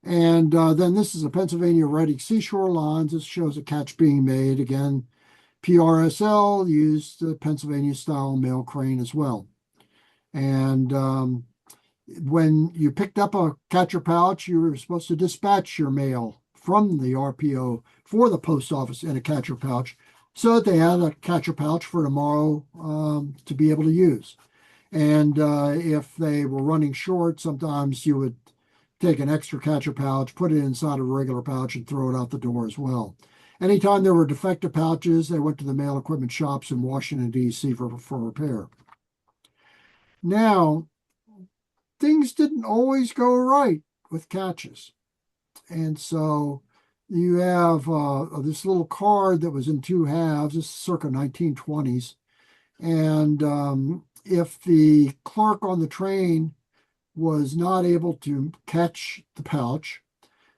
And then this is a Pennsylvania Reading Seashore Lines. This shows a catch being made. Again, PRSL used the Pennsylvania style mail crane as well. And when you picked up a catcher pouch, you were supposed to dispatch your mail from the RPO for the post office in a catcher pouch so that they had a catcher pouch for tomorrow to be able to use. And if they were running short, sometimes you would take an extra catcher pouch, put it inside a regular pouch, and throw it out the door as well. Anytime there were defective pouches, they went to the mail equipment shops in Washington, D.C. for repair. Now, things didn't always go right with catches. And so you have this little card that was in two halves. This is circa 1920s. And if the clerk on the train was not able to catch the pouch,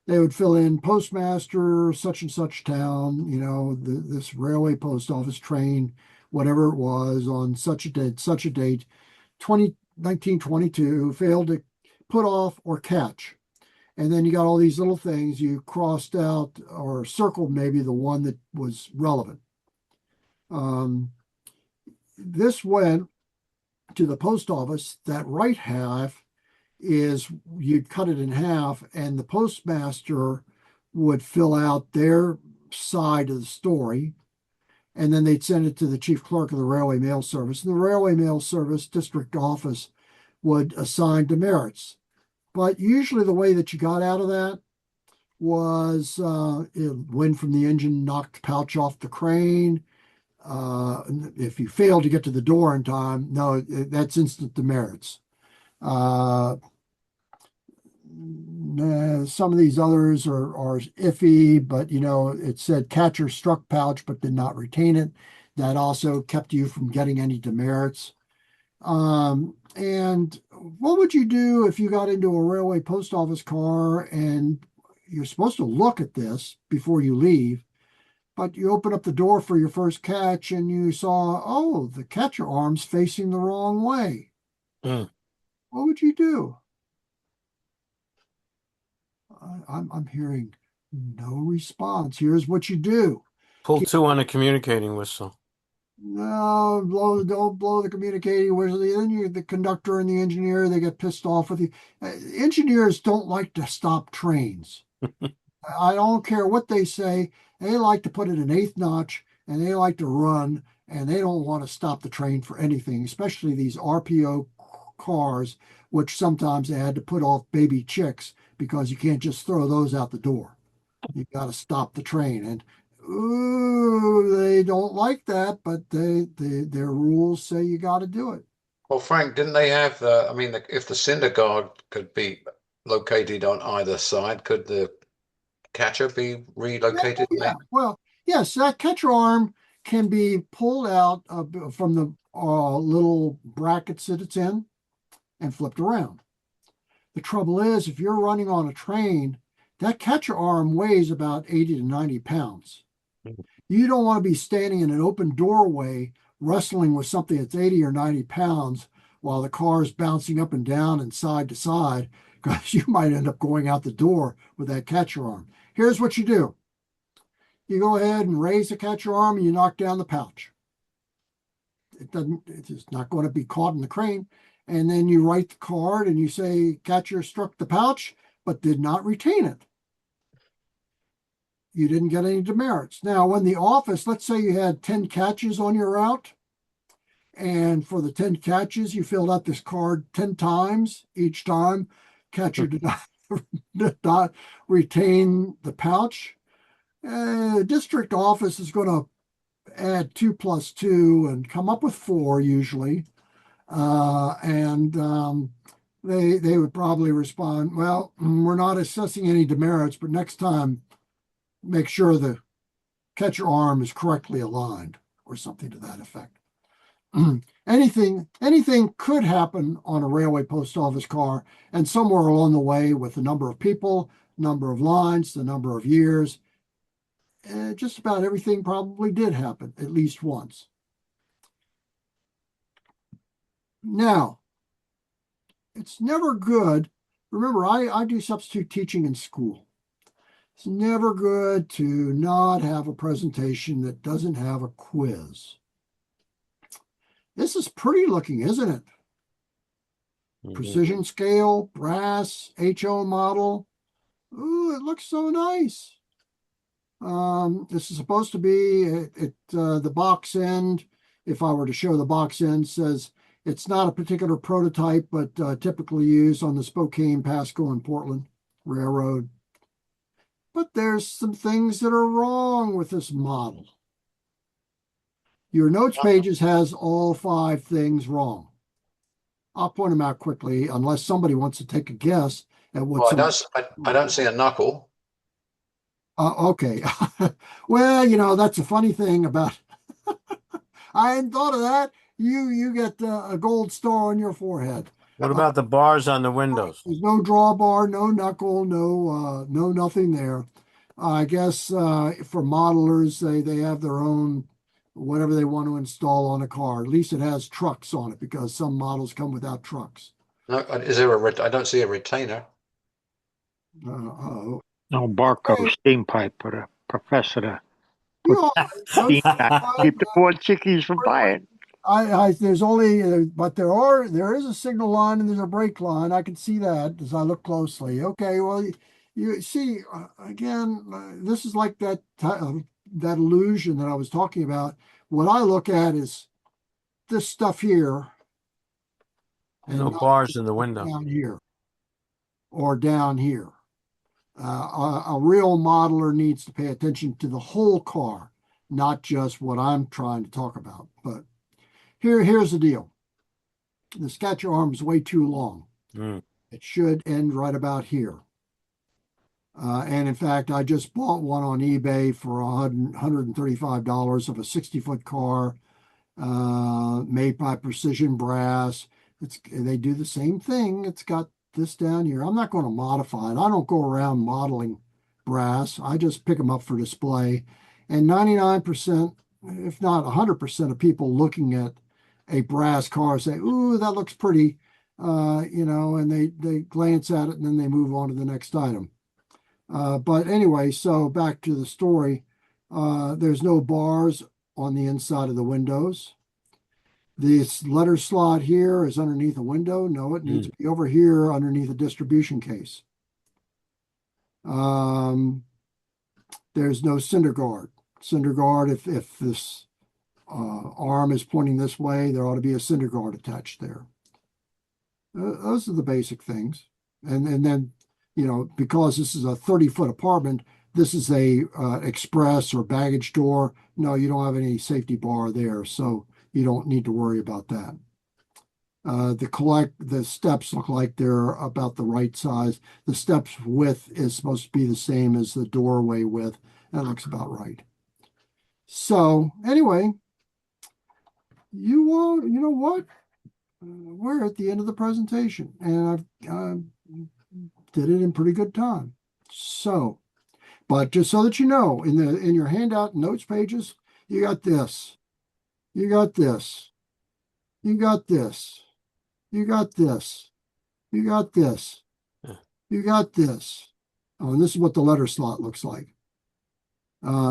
they would fill in postmaster, such and such town, this railway post office train whatever it was, on such a date, 1922, failed to put off or catch. And then you got all these little things you crossed out or circled, maybe the one that was relevant. This went to the post office. That right half is you'd cut it in half, and the postmaster would fill out their side of the story, and then they'd send it to the chief clerk of the Railway Mail Service. And the Railway Mail Service district office would assign demerits. But usually the way that you got out of that was wind from the engine knocked pouch off the crane. If you failed to get to the door in time, no, that's instant demerits. Some of these others are iffy, but it said catcher struck pouch but did not retain it. That also kept you from getting any demerits. And what would you do if you got into a railway post office car and you're supposed to look at this before you leave, but you open up the door for your first catch and you saw, oh, the catcher arm's facing the wrong way. What would you do? I'm hearing no response. Here's what you do. Pull two on a communicating whistle. No, don't blow the communicating whistle. Then the conductor and the engineer, they get pissed off with you. Engineers don't like to stop trains. I don't care what they say. They like to put it an eighth notch, and they like to run, and they don't want to stop the train for anything, especially these RPO cars, which sometimes they had to put off baby chicks because you can't just throw those out the door. You got to stop the train. And ooh, they don't like that, but their rules say you got to do it. Well, Frank, didn't they have if the cinder guard could be located on either side, could the catcher be relocated? Yeah. Well, yes, that catcher arm can be pulled out from the little brackets that it's in and flipped around. The trouble is, if you're running on a train, that catcher arm weighs about 80 to 90 pounds. You don't want to be standing in an open doorway wrestling with something that's 80 or 90 pounds while the car is bouncing up and down and side to side, because you might end up going out the door with that catcher arm. Here's what you do. You go ahead and raise the catcher arm and you knock down the pouch. It's not going to be caught in the crane. And then you write the card and you say, catcher struck the pouch, but did not retain it. You didn't get any demerits. Now, when the office, let's say you had 10 catches on your route, and for the 10 catches, you filled out this card 10 times. Each time, catcher did not retain the pouch. District office is going to add 2 plus 2 and come up with 4 usually. They would probably respond, well, we're not assessing any demerits, but next time, make sure the catcher arm is correctly aligned or something to that effect. Anything could happen on a railway post office car, and somewhere along the way, with the number of people, number of lines, the number of years, just about everything probably did happen at least once. Now, it's never good. Remember, I do substitute teaching in school. It's never good to not have a presentation that doesn't have a quiz. This is pretty looking, isn't it? Precision scale, brass, HO model. Ooh, it looks so nice. This is supposed to be the box end. If I were to show the box end, says it's not a particular prototype, but typically used on the Spokane, Pasco, and Portland Railroad. But there's some things that are wrong with this model. Your notes pages has all 5 things wrong. I'll point them out quickly, unless somebody wants to take a guess at what. Well, I don't see a knuckle. Okay. Well, that's a funny thing about. I hadn't thought of that. You get a gold star on your forehead. What about the bars on the windows? There's no drawbar, no knuckle, no nothing there. I guess for modelers, they have their own whatever they want to install on a car. At least it has trucks on it because some models come without trucks. No, is there I don't see a retainer. Oh. No Barco steam pipe, but a professor to You put know, steam back, keep the poor chickies from dying. there's only, but there is a signal line and there's a brake line. I can see that as I look closely. Okay, well, you see, again, this is like that illusion that I was talking about. What I look at is this stuff here and No not bars in the window. down here or down here. A real modeler needs to pay attention to the whole car, not just what I'm trying to talk about. But here's the deal. The sketch arm is way too long. It should end right about here. And in fact, I just bought one on eBay for $135 of a 60-foot car made by Precision Brass. They do the same thing. It's got this down here. I'm not going to modify it. I don't go around modeling brass. I just pick them up for display. And 99%, if not 100% of people looking at a brass car say, ooh, that looks pretty, and they glance at it and then they move on to the next item. But anyway, so back to the story. There's no bars on the inside of the windows. This letter slot here is underneath a window. No, it needs to be over here underneath a distribution case. There's no cinder guard. Cinder guard, if this arm is pointing this way, there ought to be a cinder guard attached there. Those are the basic things. And then, because this is a 30-foot apartment, this is a express or baggage door. No, you don't have any safety bar there, so you don't need to worry about that. The steps look like they're about the right size. The steps width is supposed to be the same as the doorway width. That looks about right. So anyway, you know what? We're at the end of the presentation, and I did it in pretty good time. So, but just so that you know, in your handout notes pages, you got this, you got this, you got this, you got this, you got this, you got this. Oh, and this is what the letter slot looks like.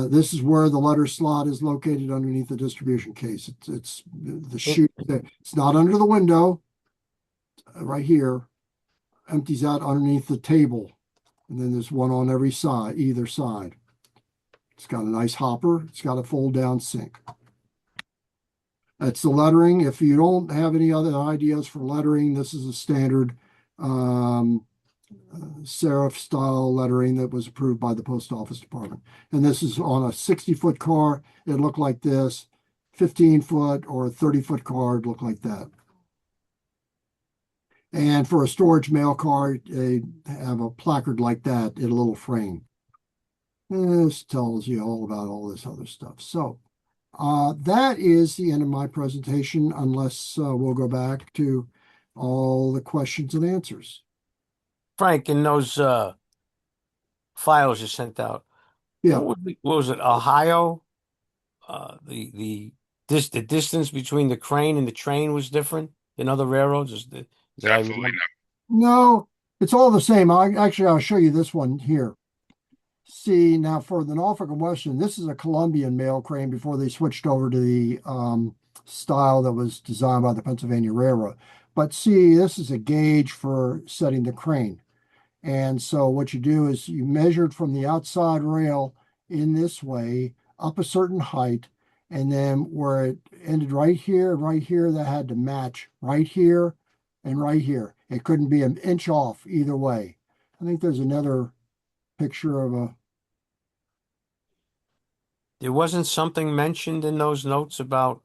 This is where the letter slot is located underneath the distribution case. It's the chute. It's not under the window. Right here, empties out underneath the table, and then there's one on every side, either side. It's got a nice hopper. It's got a fold-down sink. That's the lettering. If you don't have any other ideas for lettering, this is a standard serif style lettering that was approved by the Post Office Department. And this is on a 60-foot car. It looked like this. 15-foot or a 30-foot car, it looked like that. And for a storage mail car, they have a placard like that in a little frame. And this tells you all about all this other stuff. So that is the end of my presentation, unless we'll go back to all the questions and answers. Frank, in those files you sent out, Yeah. what was it? Ohio? The distance between the crane and the train was different than other railroads. No, it's all the same. I'll show you this one here. See, now for the Norfolk and Western, this is a Columbian mail crane before they switched over to the style that was designed by the Pennsylvania Railroad. But see, this is a gauge for setting the crane. And so what you do is you measure it from the outside rail in this way up a certain height, and then where it ended right here, that had to match right here and right here. It couldn't be an inch off either way. I think there's another picture of a. There wasn't something mentioned in those notes about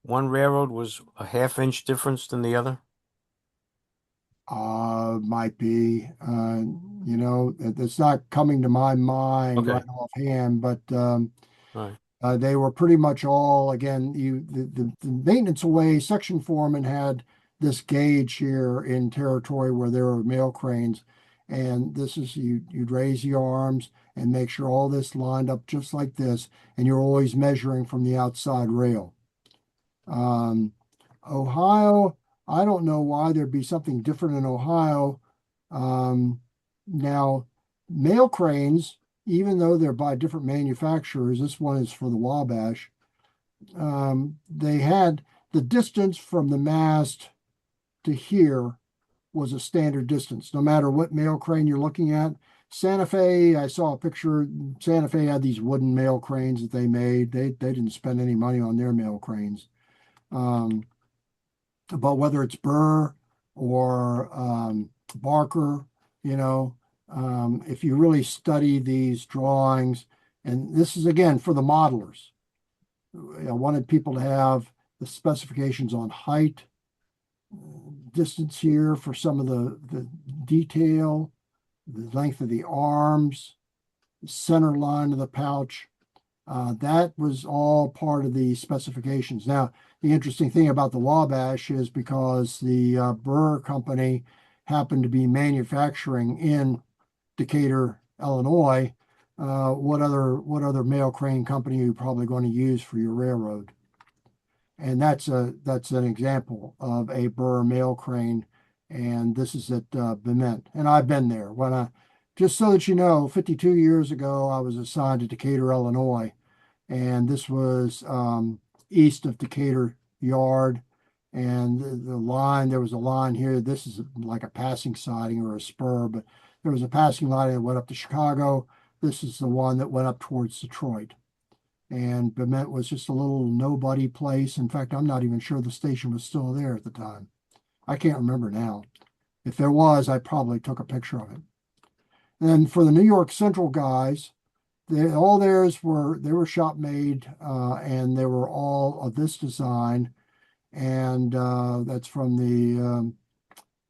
one railroad was a half-inch difference than the other? Might be. It's not coming to my mind right offhand, but Right. they were pretty much all, again, the maintenance away section foreman had this gauge here in territory where there were mail cranes, And this is you'd raise the arms and make sure all this lined up just like this, and you're always measuring from the outside rail. Ohio, I don't know why there'd be something different in Ohio. Now, mail cranes, even though they're by different manufacturers, this one is for the Wabash. They had the distance from the mast to here was a standard distance, no matter what mail crane you're looking at. Santa Fe, I saw a picture. Santa Fe had these wooden mail cranes that they made. They didn't spend any money on their mail cranes. But whether it's Burr or Barker, if you really study these drawings, and this is again for the modelers, I wanted people to have the specifications on height, distance here for some of the detail, the length of the arms, the center line of the pouch. That was all part of the specifications. Now, the interesting thing about the Wabash is because the Burr Company happened to be manufacturing in Decatur, Illinois, what other mail crane company are you probably going to use for your railroad? And that's an example of a Burr mail crane, and this is at Bement. And I've been there. Just so that you know, 52 years ago, I was assigned to Decatur, Illinois, and this was east of Decatur Yard. And the line, there was a line here. This is like a passing siding or a spur, but there was a passing line that went up to Chicago. This is the one that went up towards Detroit. And Bement was just a little nobody place. In fact, I'm not even sure the station was still there at the time. I can't remember now. If there was, I probably took a picture of it. And for the New York Central guys, all theirs were shop made, and they were all of this design. And that's from the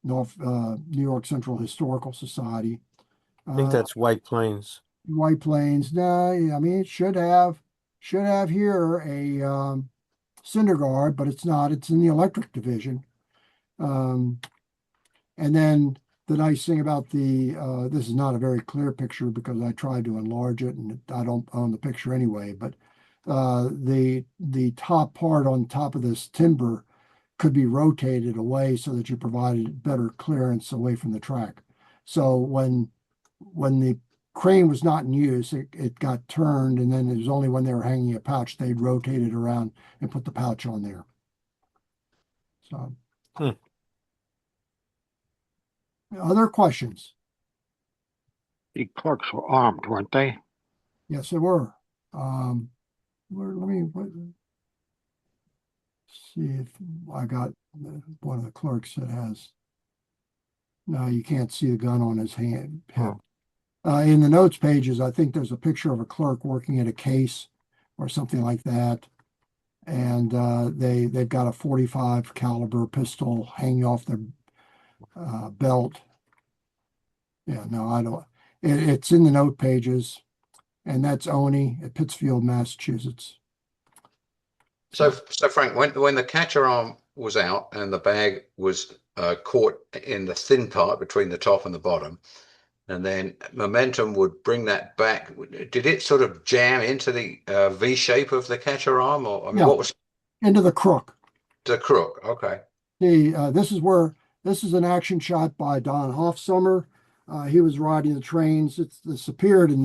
New York Central Historical Society. I think that's White Plains. White Plains. No, I mean it should have here a cinder guard, but it's not. It's in the electric division. And then the nice thing about this is not a very clear picture because I tried to enlarge it and I don't own the picture anyway, but the top part on top of this timber could be rotated away so that you provided better clearance away from the track. So when the crane was not in use, it got turned, and then it was only when they were hanging a pouch, they'd rotate it around and put the pouch on there. So, other questions? The clerks were armed, weren't they? Yes, they were. See if I got one of the clerks that has. No, you can't see the gun on his hand. In the notes pages, I think there's a picture of a clerk working at a case or something like that. And they've got a .45 caliber pistol hanging off their belt. Yeah, no, I don't. It's in the note pages, and that's Oni at Pittsfield, Massachusetts. So Frank, when the catcher arm was out and the bag was caught in the thin part between the top and the bottom, and then momentum would bring that back. Did it sort of jam into the V shape of the catcher arm, or I mean, Yeah, what was into the crook? the crook? Okay. This is an action shot by Don Hofsummer. He was riding the trains. This appeared in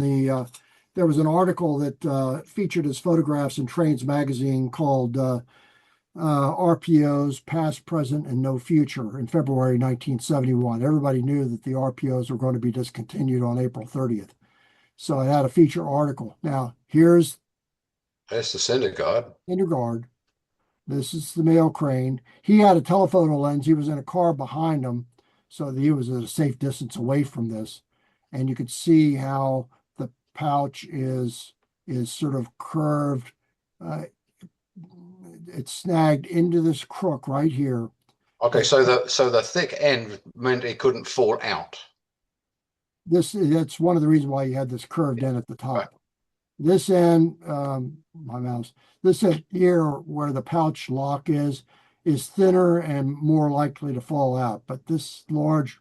there was an article that featured his photographs in Trains magazine called RPOs, Past, Present, and No Future in February 1971. Everybody knew that the RPOs were going to be discontinued on April 30th. So it had a feature article. Now, That's the cinder guard. Cinder guard. This is the mail crane. He had a telephoto lens. He was in a car behind him, so that he was at a safe distance away from this. And you could see how the pouch is sort of curved. It's snagged into this crook right here. Okay, so the thick end meant it couldn't fall out. That's one of the reasons why you had this curved end at the top. Right. This end, my mouse, this end here where the pouch lock is thinner and more likely to fall out. But this large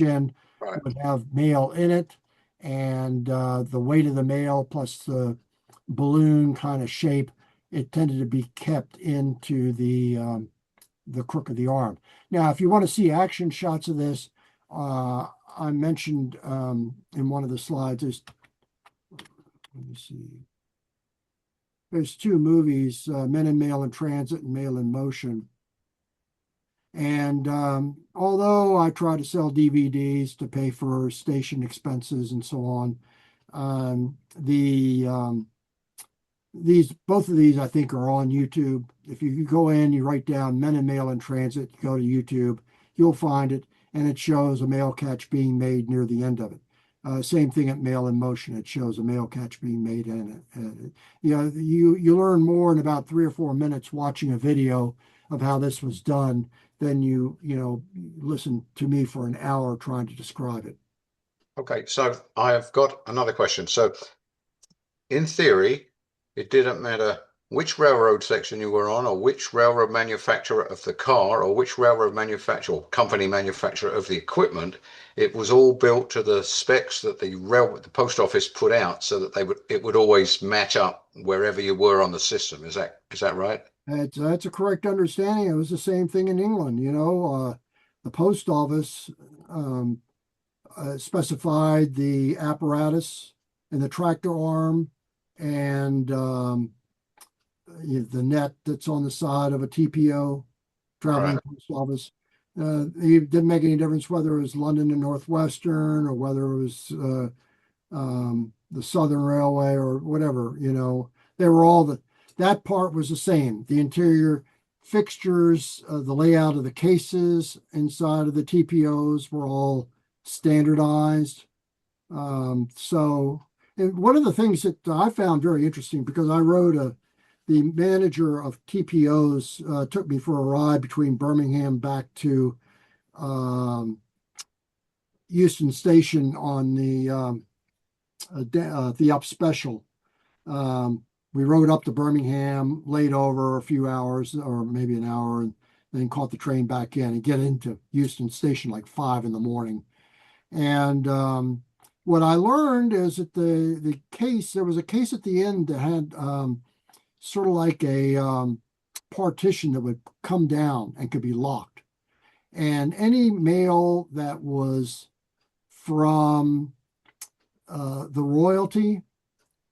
end Right. would have mail in it, and the weight of the mail plus the balloon kind of shape, it tended to be kept into the crook of the arm. Now, if you want to see action shots of this, I mentioned in one of the slides, let me see, there's two movies, Men in Mail in Transit and Mail in Motion. And although I try to sell DVDs to pay for station expenses and so on, these both of these I think are on YouTube. If you go in, you write down Men in Mail in Transit, you go to YouTube, you'll find it, and it shows a mail catch being made near the end of it. Same thing at Mail in Motion. It shows a mail catch being made in it. You learn more in about 3 or 4 minutes watching a video of how this was done than you listen to me for an hour trying to describe it. Okay, so I've got another question. So, in theory, it didn't matter which railroad section you were on, or which railroad manufacturer of the car, or which railroad manufacturer or company manufacturer of the equipment. It was all built to the specs that the post office put out, so that it would always match up wherever you were on the system. Is that right? That's a correct understanding. It was the same thing in England. The post office specified the apparatus and the tractor arm and the net that's on the side of a TPO, traveling post office. It didn't make any difference whether it was London and Northwestern or whether it was the Southern Railway or whatever. They were all that part was the same. The interior fixtures, the layout of the cases inside of the TPOs were all standardized. So and one of the things that I found very interesting, because I wrote the manager of TPOs took me for a ride between Birmingham back to Euston Station on the up special. We rode up to Birmingham, laid over a few hours or maybe an hour, and then caught the train back in and get into Euston Station like 5 in the morning. And what I learned is that there was a case at the end that had sort of like a partition that would come down and could be locked. And any mail that was from the royalty,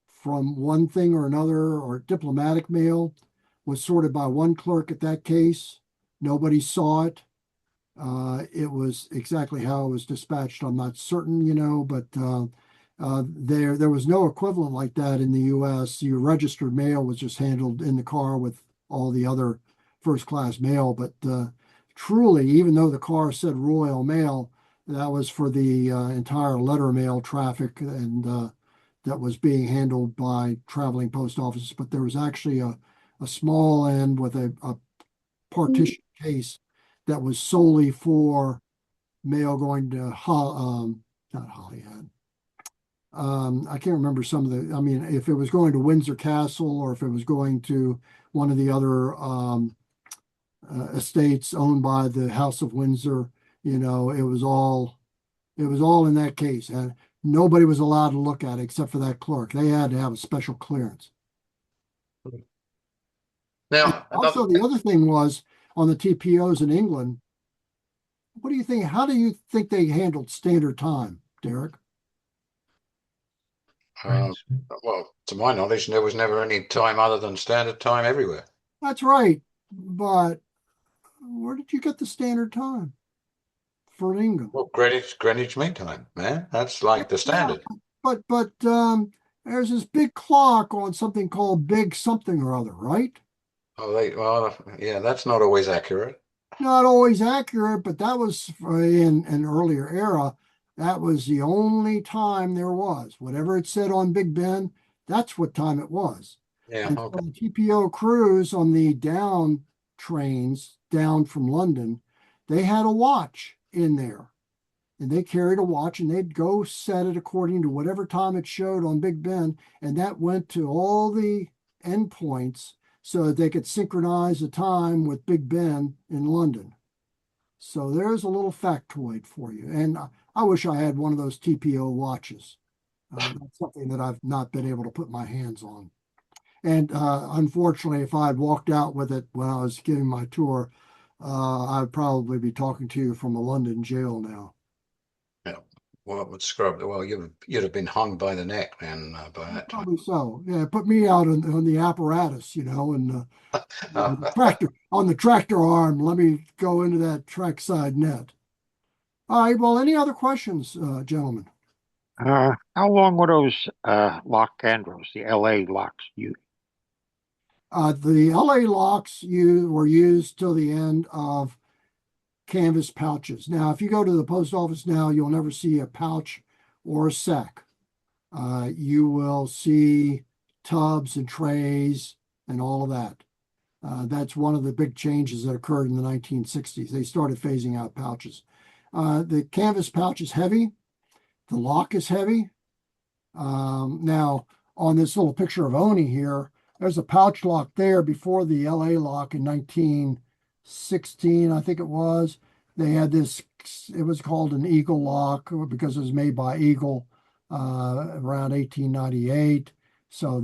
from one thing or another, or diplomatic mail, was sorted by one clerk at that case. Nobody saw it. It was exactly how it was dispatched. I'm not certain, but there was no equivalent like that in the U.S. Your registered mail was just handled in the car with all the other first class mail. But truly, even though the car said Royal Mail, that was for the entire letter mail traffic, and that was being handled by traveling post offices. But there was actually a small end with a partition case that was solely for mail going to not Holyhead. I can't remember some of the. I mean, if it was going to Windsor Castle or if it was going to one of the other estates owned by the House of Windsor, it was all in that case, and nobody was allowed to look at it except for that clerk. They had to have a special clearance. Now, also, the other thing was on the TPOs in England. What do you think? How do you think they handled standard time, Derek? Well, to my knowledge, there was never any time other than standard time everywhere. That's right. But where did you get the standard time for England? Well, Greenwich Mean Time, man. That's like the standard. But there's this big clock on something called Big Something or other, right? Well, yeah, that's not always accurate. Not always accurate, but that was in an earlier era. That was the only time there was. Whatever it said on Big Ben, that's what time it was. Yeah, And okay. so the TPO crews on the down trains down from London, they had a watch in there. And they carried a watch and they'd go set it according to whatever time it showed on Big Ben. And that went to all the endpoints so that they could synchronize the time with Big Ben in London. So there's a little factoid for you. And I wish I had one of those TPO watches. That's something that I've not been able to put my hands on. And unfortunately, if I had walked out with it when I was giving my tour, I'd probably be talking to you from a London jail now. Yeah. Well, it would scrub. Well, you'd have been hung by the neck then by that time. Probably so. Yeah, put me out on the apparatus, and on the tractor arm. Let me go into that trackside net. All right. Well, any other questions, gentlemen? How long were those lock andros, the LA locks? The LA locks were used till the end of canvas pouches. Now, if you go to the post office now, you'll never see a pouch or a sack. You will see tubs and trays and all of that. That's one of the big changes that occurred in the 1960s. They started phasing out pouches. The canvas pouch is heavy. The lock is heavy. Now, on this little picture of Oni here, there's a pouch lock there before the LA lock in 1916, I think it was. They had this, it was called an Eagle lock because it was made by Eagle around 1898. So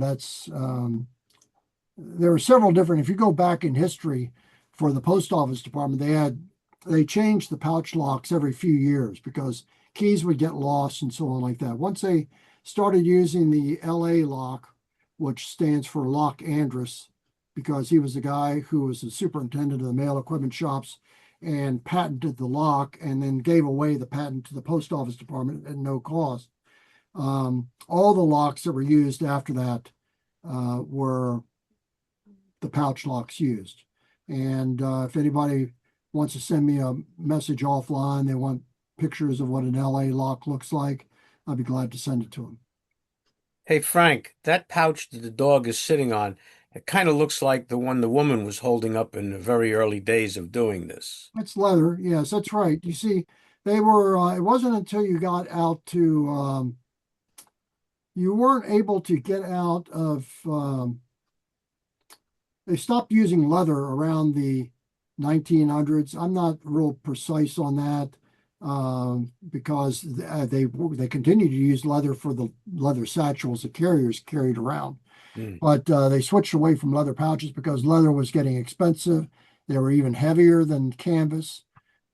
there were several different, if you go back in history for the post office department, they changed the pouch locks every few years because keys would get lost and so on like that. Once they started using the LA lock, which stands for Lock Andrus, because he was the guy who was the superintendent of the mail equipment shops and patented the lock and then gave away the patent to the post office department at no cost. All the locks that were used after that were the pouch locks used. And if anybody wants to send me a message offline, they want pictures of what an LA lock looks like, I'd be glad to send it to them. Hey, Frank, that pouch that the dog is sitting on, it kind of looks like the one the woman was holding up in the very early days of doing this. It's leather. Yes, that's right. You see, they were, it wasn't until you got out to, you weren't able to get out of, they stopped using leather around the 1900s. I'm not real precise on that because they continued to use leather for the leather satchels the carriers carried around. But they switched away from leather pouches because leather was getting expensive. They were even heavier than canvas.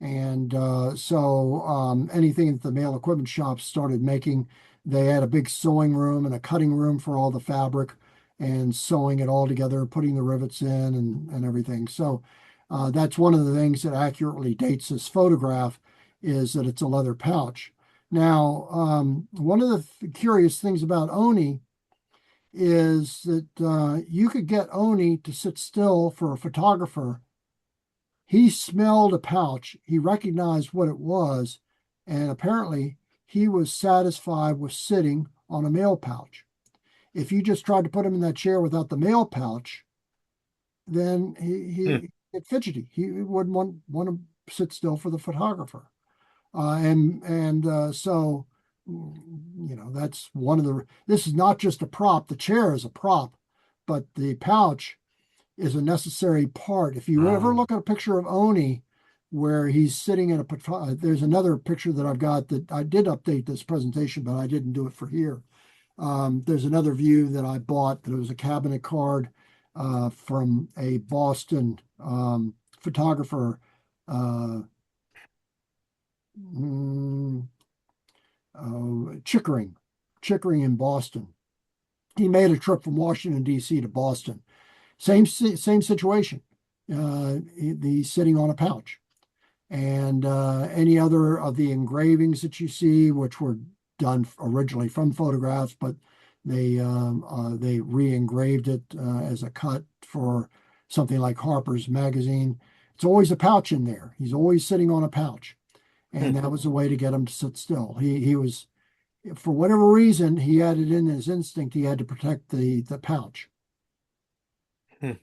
And so anything that the mail equipment shops started making, they had a big sewing room and a cutting room for all the fabric and sewing it all together, putting the rivets in and everything. So that's one of the things that accurately dates this photograph is that it's a leather pouch. Now, one of the curious things about Oni is that you could get Oni to sit still for a photographer. He smelled a pouch, he recognized what it was, and apparently he was satisfied with sitting on a mail pouch. If you just tried to put him in that chair without the mail pouch, then he get fidgety. He wouldn't want to sit still for the photographer. So that's one of this is not just a prop. The chair is a prop, but the pouch is a necessary part. If you ever look at a picture of Oni where he's sitting in there's another picture that I've got that I did update this presentation, but I didn't do it for here. There's another view that I bought that was a cabinet card from a Boston photographer. Chickering in Boston. He made a trip from Washington, D.C. to Boston. Same situation. He's sitting on a pouch. And any other of the engravings that you see, which were done originally from photographs, but they re-engraved it as a cut for something like Harper's Magazine. It's always a pouch in there. He's always sitting on a pouch. And that was a way to get him to sit still. He was, for whatever reason, he had it in his instinct. He had to protect the pouch. A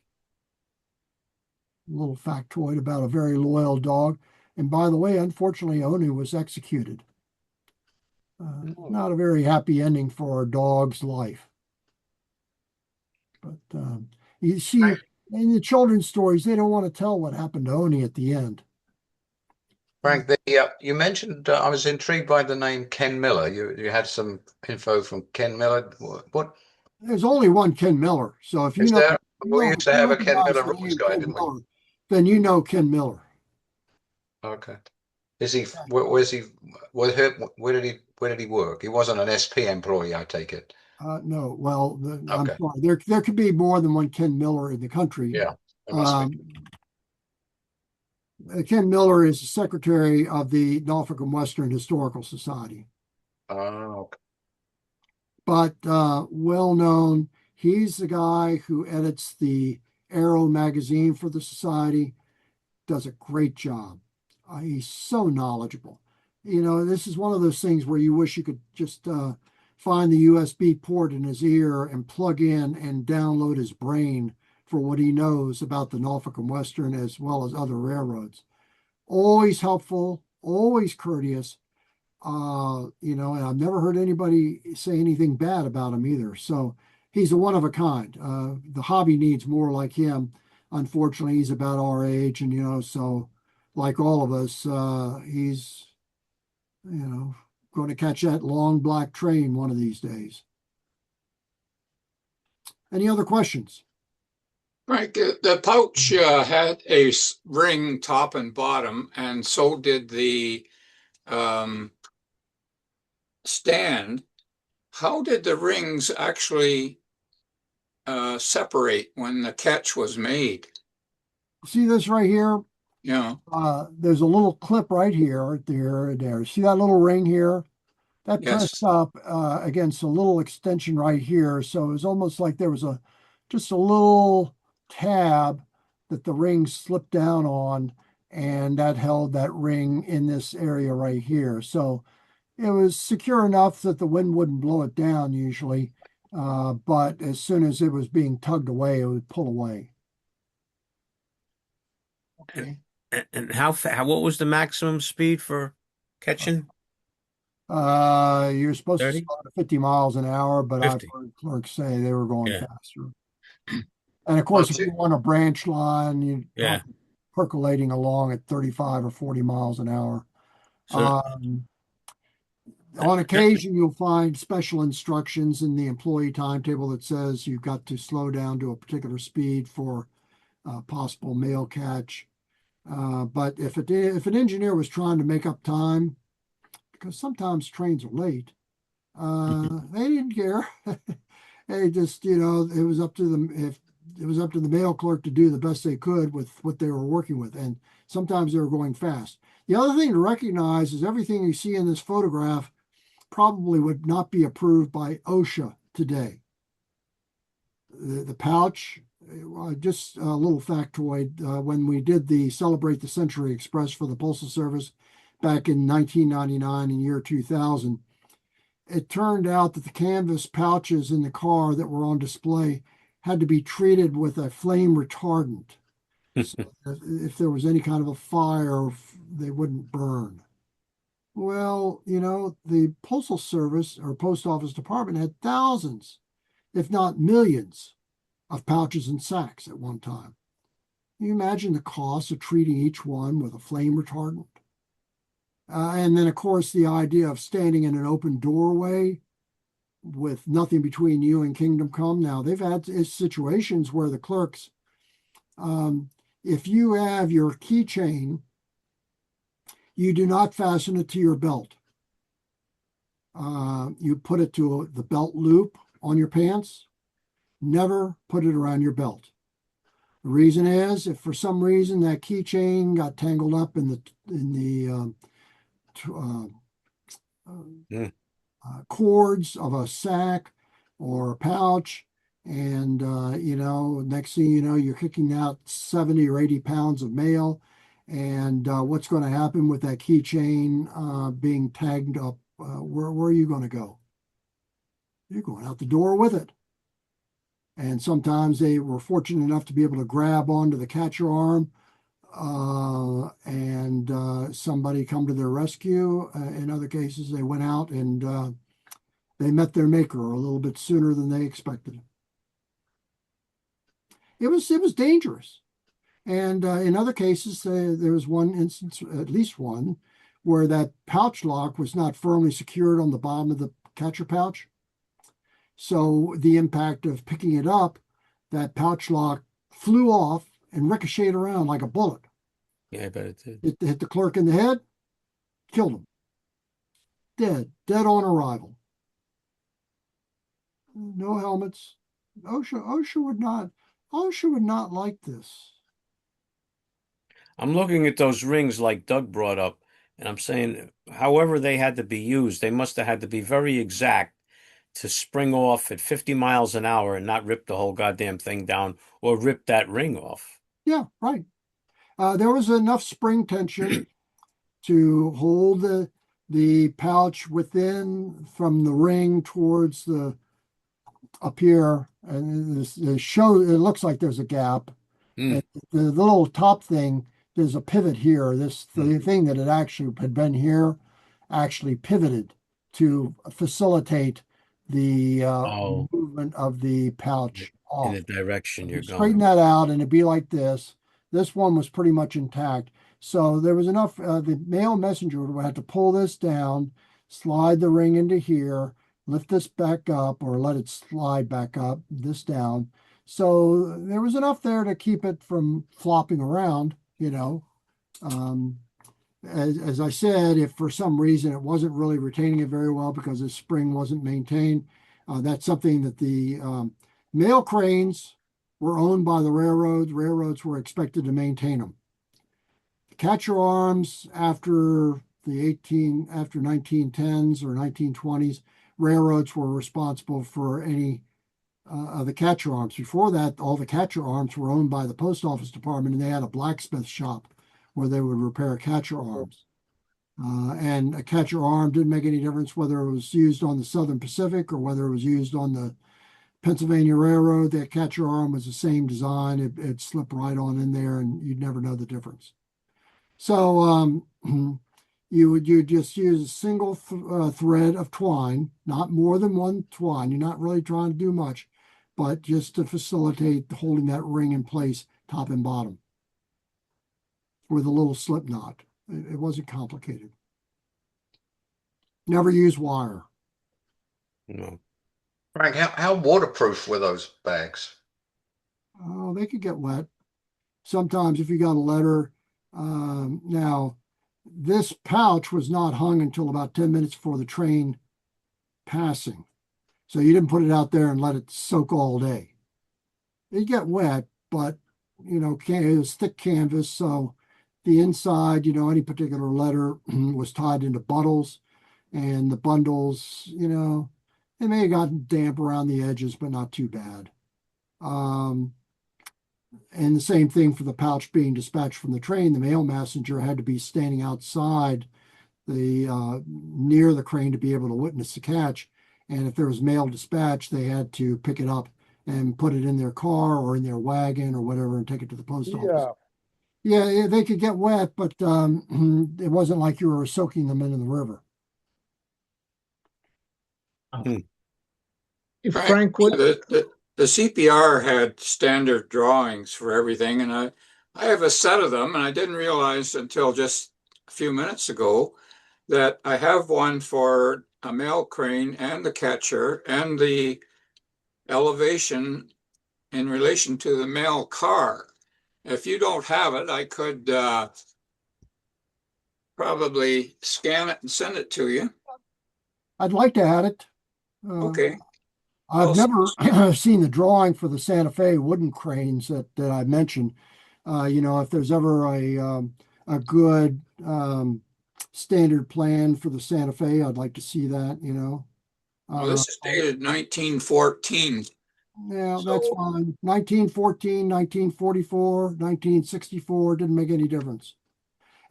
little factoid about a very loyal dog. And by the way, unfortunately, Onu was executed. Not a very happy ending for a dog's life. But you see, in the children's stories, they don't want to tell what happened to Oni at the end. Frank, you mentioned I was intrigued by the name Ken Miller. You had some info from Ken Miller. What There's only one Ken Miller. So if you is know, there? We if used to you have a Ken recognize Miller the rules name guy, Ken didn't we? Miller, then you know Ken Miller. Okay. Is he? Where's he? Where did he work? He wasn't an SP employee, I take it. No, well, I'm Okay. sorry. There could be more than one Ken Miller in the country. Yeah, there must be. Um, Ken Miller is the secretary of the Norfolk and Western Historical Society, Oh, okay. but well known. He's the guy who edits the Arrow magazine for the society. Does a great job. He's so knowledgeable. You know, this is one of those things where you wish you could just find the USB port in his ear and plug in and download his brain for what he knows about the Norfolk and Western as well as other railroads. Always helpful, always courteous. You know, and I've never heard anybody say anything bad about him either. So he's a one of a kind. The hobby needs more like him. Unfortunately, he's about our age, and you know, so like all of us, he's going to catch that long black train one of these days. Any other questions? Right. The pouch had a ring top and bottom, and so did the um, stand. How did the rings actually separate when the catch was made? See this right here? Yeah. There's a little clip right here, there. See that little ring here? That pressed Yes. up against a little extension right here. So it was almost like there was just a little tab that the ring slipped down on, and that held that ring in this area right here. So it was secure enough that the wind wouldn't blow it down usually. But as soon as it was being tugged away, it would pull away. And, and what was the maximum speed for catching? You're supposed to 30? start at 50 miles an hour, but I've 50. heard clerks say they were going Yeah. faster. And of Well, course, if you want a branch line, you're Yeah. percolating along at 35 or 40 miles an hour. So On occasion, you'll find special instructions in the employee timetable that says you've got to slow down to a particular speed for possible mail catch. But if an engineer was trying to make up time, because sometimes trains are late, they didn't care. They just, you know, it was up to them. If it was up to the mail clerk to do the best they could with what they were working with, and sometimes they were going fast. The other thing to recognize is everything you see in this photograph probably would not be approved by OSHA today. The pouch, just a little factoid, when we did the Celebrate the Century Express for the Postal Service back in 1999 and year 2000, it turned out that the canvas pouches in the car that were on display had to be treated with a flame retardant. So if there was any kind of a fire, they wouldn't burn. Well, you know, the Postal Service or Post Office Department had thousands, if not millions, of pouches and sacks at one time. Can you imagine the cost of treating each one with a flame retardant? And then, of course, the idea of standing in an open doorway with nothing between you and kingdom come. Now, they've had situations where the clerks, if you have your keychain, you do not fasten it to your belt. You put it to the belt loop on your pants. Never put it around your belt. The reason is, if for some reason that keychain got tangled up in the cords of a sack or a pouch, and you know, next thing you know, you're kicking out 70 or 80 pounds of mail, and what's going to happen with that keychain being tagged up? Where are you going to go? You're going out the door with it. And sometimes they were fortunate enough to be able to grab onto the catcher arm and somebody come to their rescue. In other cases, they went out and they met their maker a little bit sooner than they expected. It was dangerous. And in other cases, there was one instance, at least one, where that pouch lock was not firmly secured on the bottom of the catcher pouch. So the impact of picking it up, that pouch lock flew off and ricocheted around like a bullet. Yeah, I bet it did. It hit the clerk in the head, killed him. Dead on arrival. No helmets. OSHA would not like this. I'm looking at those rings like Doug brought up, and I'm saying, however they had to be used, they must have had to be very exact to spring off at 50 miles an hour and not rip the whole goddamn thing down or rip that ring off. Yeah, right. There was enough spring tension to hold the pouch within from the ring towards the up here, and this show it looks like there's a gap. Mm. And the little top thing, there's a pivot here. The thing that had actually had been here actually pivoted to facilitate the Oh, movement of the pouch in the off. direction you're Straighten going. that out, and it'd be like this. This one was pretty much intact. So there was enough. The mail messenger would have to pull this down, slide the ring into here, lift this back up, or let it slide back up, this down. So there was enough there to keep it from flopping around, you know. Um, as I said, if for some reason it wasn't really retaining it very well because the spring wasn't maintained, that's something that the mail cranes were owned by the railroads. Railroads were expected to maintain them. The catcher arms after 1910s or 1920s, railroads were responsible for any of the catcher arms. Before that, all the catcher arms were owned by the post office department, and they had a blacksmith shop where they would repair catcher arms. And a catcher arm didn't make any difference whether it was used on the Southern Pacific or whether it was used on the Pennsylvania Railroad. That catcher arm was the same design. It slipped right on in there, and you'd never know the difference. So you just use a single thread of twine, not more than one twine. You're not really trying to do much, but just to facilitate holding that ring in place, top and bottom, with a little slip knot. It wasn't complicated. Never use wire. No. Frank, how waterproof were those bags? Oh, they could get wet. Sometimes if you got a letter. Now, this pouch was not hung until about 10 minutes before the train passing. So you didn't put it out there and let it soak all day. It get wet, but it was thick canvas, so the inside, any particular letter was tied into bundles, and the bundles, they may have gotten damp around the edges, but not too bad. And the same thing for the pouch being dispatched from the train. The mail messenger had to be standing outside the near the crane to be able to witness the catch. And if there was mail dispatch, they had to pick it up and put it in their car or in their wagon or whatever and take it to the post office. Yeah, they could get wet, but it wasn't like you were soaking them into the river. Frank, what? The CPR had standard drawings for everything, and I have a set of them, and I didn't realize until just a few minutes ago that I have one for a mail crane and the catcher and the elevation in relation to the mail car. If you don't have it, I could probably scan it and send it to you. I'd like to add it. Okay. I've never seen the drawing for the Santa Fe wooden cranes that I mentioned. If there's ever a good standard plan for the Santa Fe, I'd like to see that. Well, this is dated 1914. Yeah, that's fine. 1914, 1944, 1964 didn't make any difference.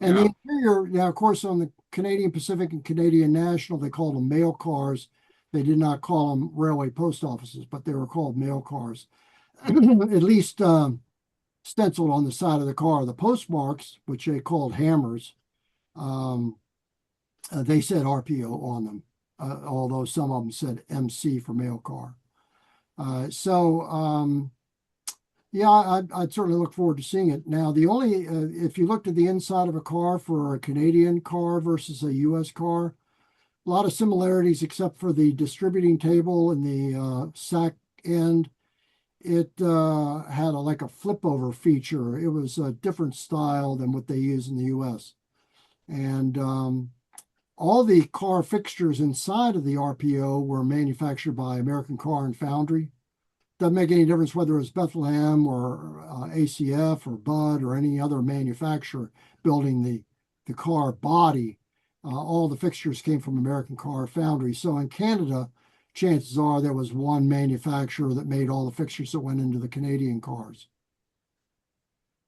And the interior, now, of course, on the Canadian Pacific and Canadian National, they called them mail cars. They did not call them railway post offices, but they were called mail cars. At least stenciled on the side of the car. The postmarks, which they called hammers, they said RPO on them, although some of them said MC for mail car. Yeah, I'd certainly look forward to seeing it. Now, the only if you looked at the inside of a car for a Canadian car versus a U.S. car, a lot of similarities except for the distributing table and the sack end. It had like a flip over feature. It was a different style than what they use in the U.S. And all the car fixtures inside of the RPO were manufactured by American Car and Foundry. Doesn't make any difference whether it's Bethlehem or ACF or Bud or any other manufacturer building the car body. All the fixtures came from American Car Foundry. So in Canada, chances are there was one manufacturer that made all the fixtures that went into the Canadian cars.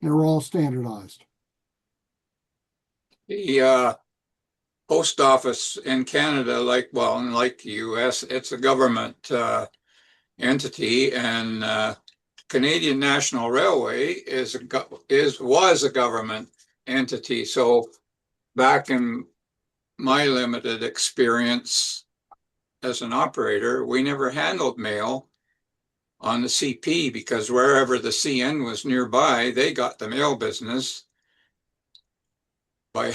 They were all standardized. The post office in Canada, unlike the US, it's a government entity, and Canadian National Railway was a government entity. So back in my limited experience as an operator, we never handled mail on the CP because wherever the CN was nearby, they got the mail business by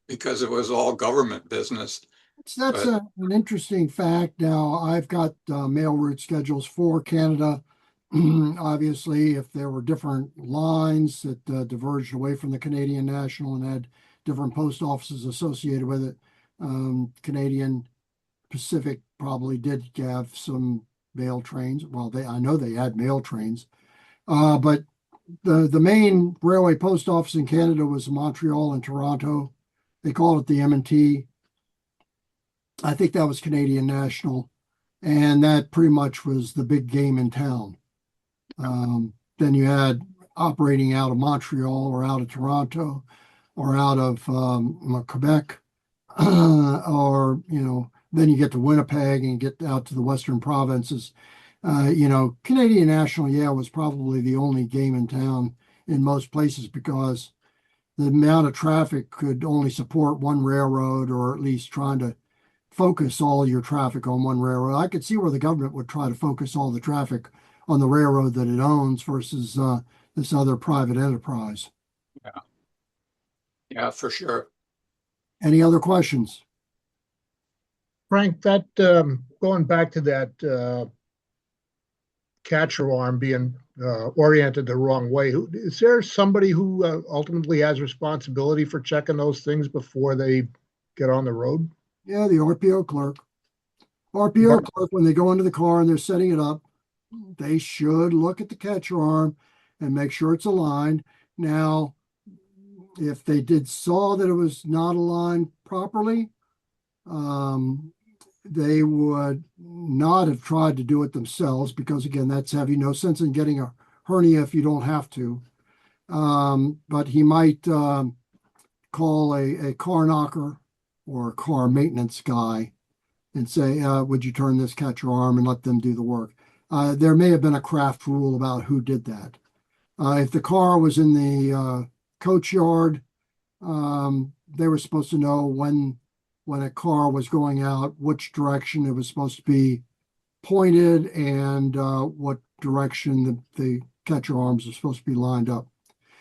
because it was all government business. That's an interesting fact. Now, I've got mail route schedules for Canada. Obviously, if there were different lines that diverged away from the Canadian National and had different post offices associated with it, Canadian Pacific probably did have some mail trains. Well, I know they had mail trains, but the main railway post office in Canada was Montreal and Toronto. They called it the M&T. I think that was Canadian National, and that pretty much was the big game in town. Then you had operating out of Montreal or out of Toronto or out of Quebec, or then you get to Winnipeg and get out to the Western provinces. Canadian National, yeah, was probably the only game in town in most places because the amount of traffic could only support one railroad, or at least trying to focus all your traffic on one railroad. I could see where the government would try to focus all the traffic on the railroad that it owns versus this other private enterprise. Yeah, yeah, for sure. Any other questions? Frank, that going back to that catcher arm being oriented the wrong way, is there somebody who ultimately has responsibility for checking those things before they get on the road? Yeah, the RPO clerk. RPO clerk, when they go into the car and they're setting it up, they should look at the catcher arm and make sure it's aligned. Now, if they saw that it was not aligned properly, they would not have tried to do it themselves because, again, that's heavy. No sense in getting a hernia if you don't have to. But he might call a car knocker or a car maintenance guy and say, would you turn this catcher arm, and let them do the work. There may have been a craft rule about who did that. If the car was in the coach yard, they were supposed to know when a car was going out, which direction it was supposed to be pointed, and what direction the catcher arms are supposed to be lined up.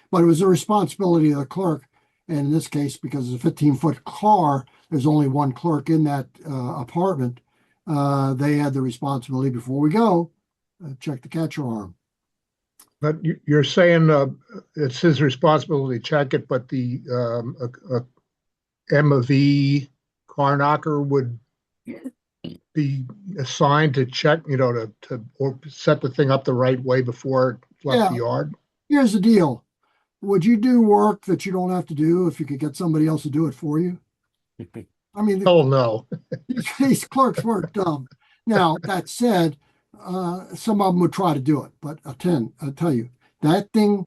But it was the responsibility of the clerk. And in this case, because it's a 15-foot car, there's only one clerk in that apartment. They had the responsibility before we go, check the catcher arm. But you're saying it's his responsibility to check it, but the M&V car knocker would be assigned to check, or set the thing up the right way before it left the yard? Here's the deal. Would you do work that you don't have to do if you could get somebody else to do it for you? I mean, no. These clerks weren't dumb. Now, that said, some of them would try to do it, but I'll tell you, that thing,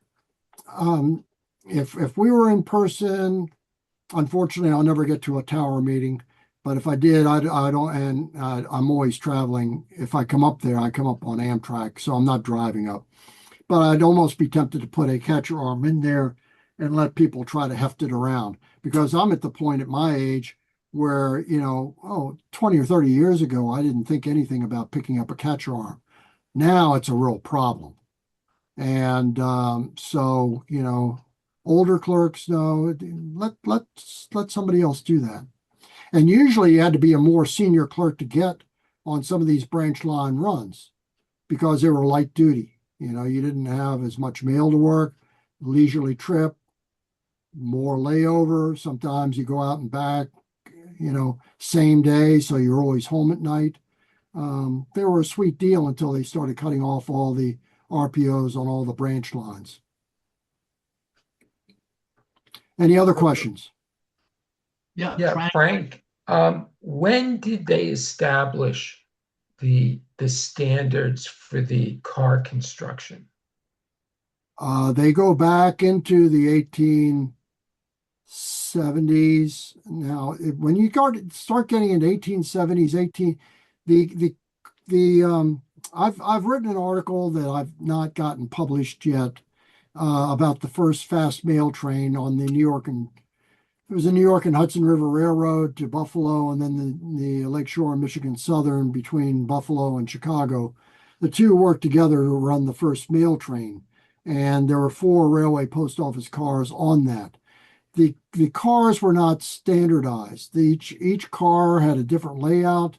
if we were in person, unfortunately, I'll never get to a tower meeting. But if I did, I don't, and I'm always traveling. If I come up there, I come up on Amtrak, so I'm not driving up. But I'd almost be tempted to put a catcher arm in there and let people try to heft it around, because I'm at the point at my age where, 20 or 30 years ago, I didn't think anything about picking up a catcher arm. Now it's a real problem. And so, older clerks, no, let somebody else do that. And usually you had to be a more senior clerk to get on some of these branch line runs because they were light duty. You didn't have as much mail to work, leisurely trip, more layover. Sometimes you go out and back, same day, so you're always home at night. They were a sweet deal until they started cutting off all the RPOs on all the branch lines. Any other questions? Yeah, Frank, when did they establish the standards for the car construction? They go back into the 1870s. Now, when you start getting into 1870s, I've written an article that I've not gotten published yet about the first fast mail train on the New York and it was the New York and Hudson River Railroad to Buffalo, and then the Lakeshore Michigan Southern between Buffalo and Chicago. The two worked together to run the first mail train, and there were 4 railway post office cars on that. The cars were not standardized. Each car had a different layout.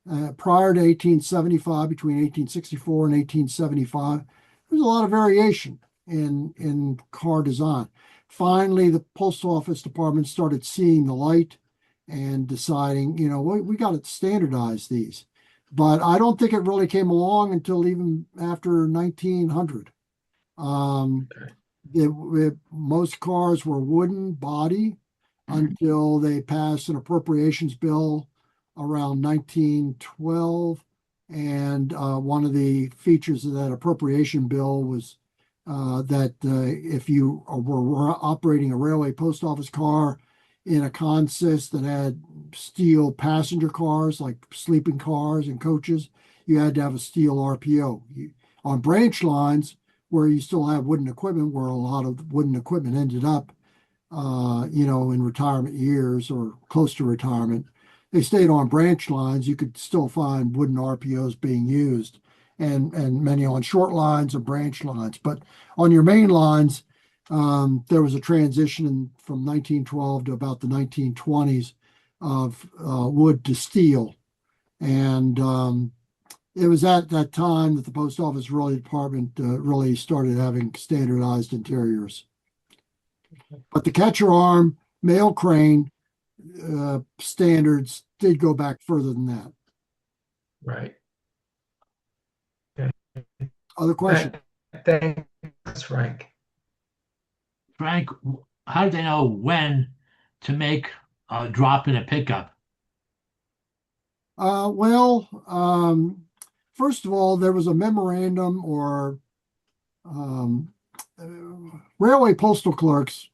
Prior to 1875, between 1864 and 1875, there was a lot of variation in car design. Finally, the post office department started seeing the light and deciding, we got to standardize these. But I don't think it really came along until even after 1900. Most cars were wooden body until they passed an appropriations bill around 1912. And one of the features of that appropriation bill was that if you were operating a railway post office car in a consist that had steel passenger cars, like sleeping cars and coaches, you had to have a steel RPO. On branch lines, where you still have wooden equipment, where a lot of wooden equipment ended up, in retirement years or close to retirement, they stayed on branch lines. You could still find wooden RPOs being used, and many on short lines or branch lines. But on your main lines, there was a transition from 1912 to about the 1920s of wood to steel, and it was at that time that the post office department really started having standardized interiors. But the catcher arm, mail crane standards did go back further than that. Right. Other questions? Thanks, Frank. Frank, how did they know when to make a drop in a pickup? First of all, there was a memorandum or railway postal clerks,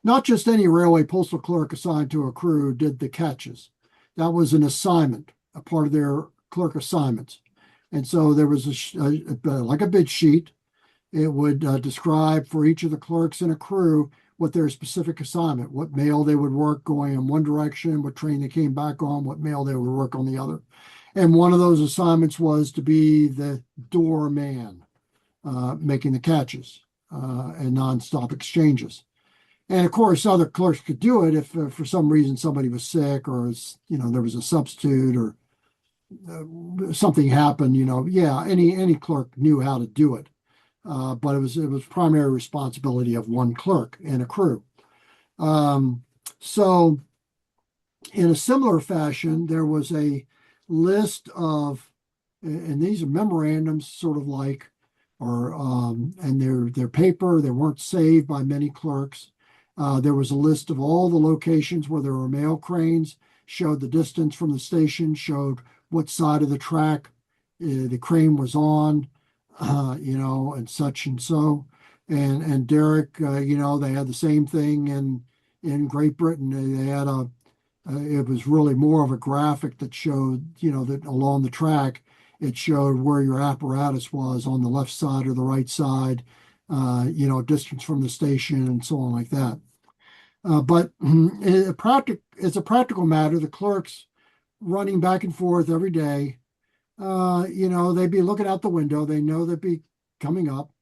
not just any railway postal clerk assigned to a crew did the catches. That was an assignment, a part of their clerk assignments. And so there was like a bid sheet. It would describe for each of the clerks in a crew what their specific assignment, what mail they would work going in one direction, what train they came back on, what mail they would work on the other. And one of those assignments was to be the doorman, making the catches and nonstop exchanges. And of course, other clerks could do it if for some reason somebody was sick or there was a substitute or something happened. Any clerk knew how to do it. But it was primary responsibility of one clerk in a crew. So in a similar fashion, there was a list of, and these are memorandums, sort of like, and they're paper. They weren't saved by many clerks. There was a list of all the locations where there were mail cranes, showed the distance from the station, showed what side of the track the crane was on. And such and so. And Derek, they had the same thing in Great Britain. They had it was really more of a graphic that showed, that along the track, it showed where your apparatus was on the left side or the right side, distance from the station and so on like that. But as a practical matter, the clerks running back and forth every day, they'd be looking out the window. They know they'd be coming up.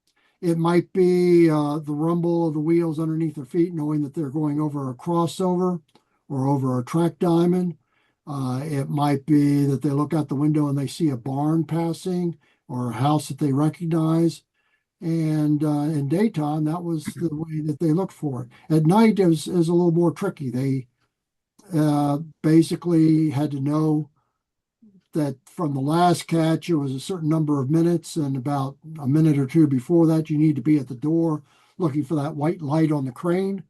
It might be the rumble of the wheels underneath their feet, knowing that they're going over a crossover or over a track diamond. It might be that they look out the window and they see a barn passing or a house that they recognize. And in daytime, that was the way that they looked for it. At night, it was a little more tricky. They basically had to know that from the last catch, it was a certain number of minutes, and about a minute or two before that, you need to be at the door looking for that white light on the crane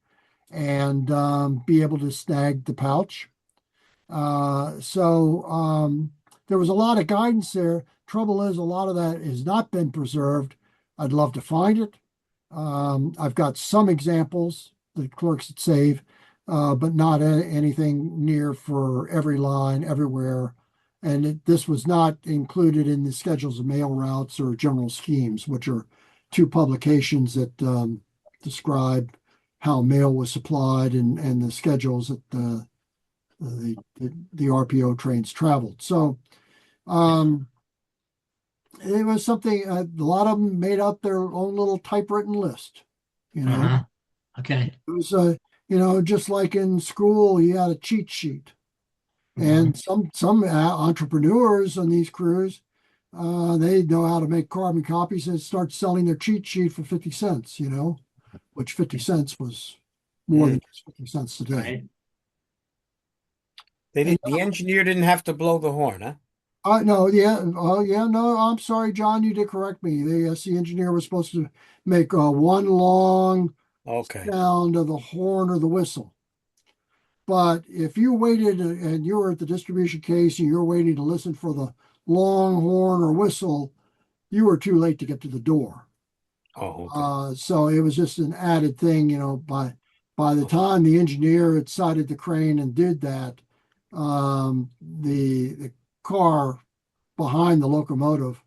and be able to snag the pouch. So there was a lot of guidance there. Trouble is, a lot of that has not been preserved. I'd love to find it. I've got some examples that clerks would save, but not anything near for every line everywhere. And this was not included in the schedules of mail routes or general schemes, which are two publications that describe how mail was supplied and the schedules that the RPO trains traveled. So it was something, a lot of them made up their own little typewritten list, you know. Uh-huh. Okay. It was, just like in school, you had a cheat sheet. And some entrepreneurs on these crews, they know how to make carbon copies and start selling their cheat sheet for 50 cents, which 50 cents was more than just 50 cents today. Right. The engineer didn't have to blow the horn, huh? No, yeah, oh yeah, no, I'm sorry, John, you did correct me. The engineer was supposed to make one long Okay. sound of the horn or the whistle. But if you waited and you were at the distribution case and you're waiting to listen for the long horn or whistle, you were too late to get to the door. Oh, okay. So it was just an added thing, by the time the engineer had sighted the crane and did that, the car behind the locomotive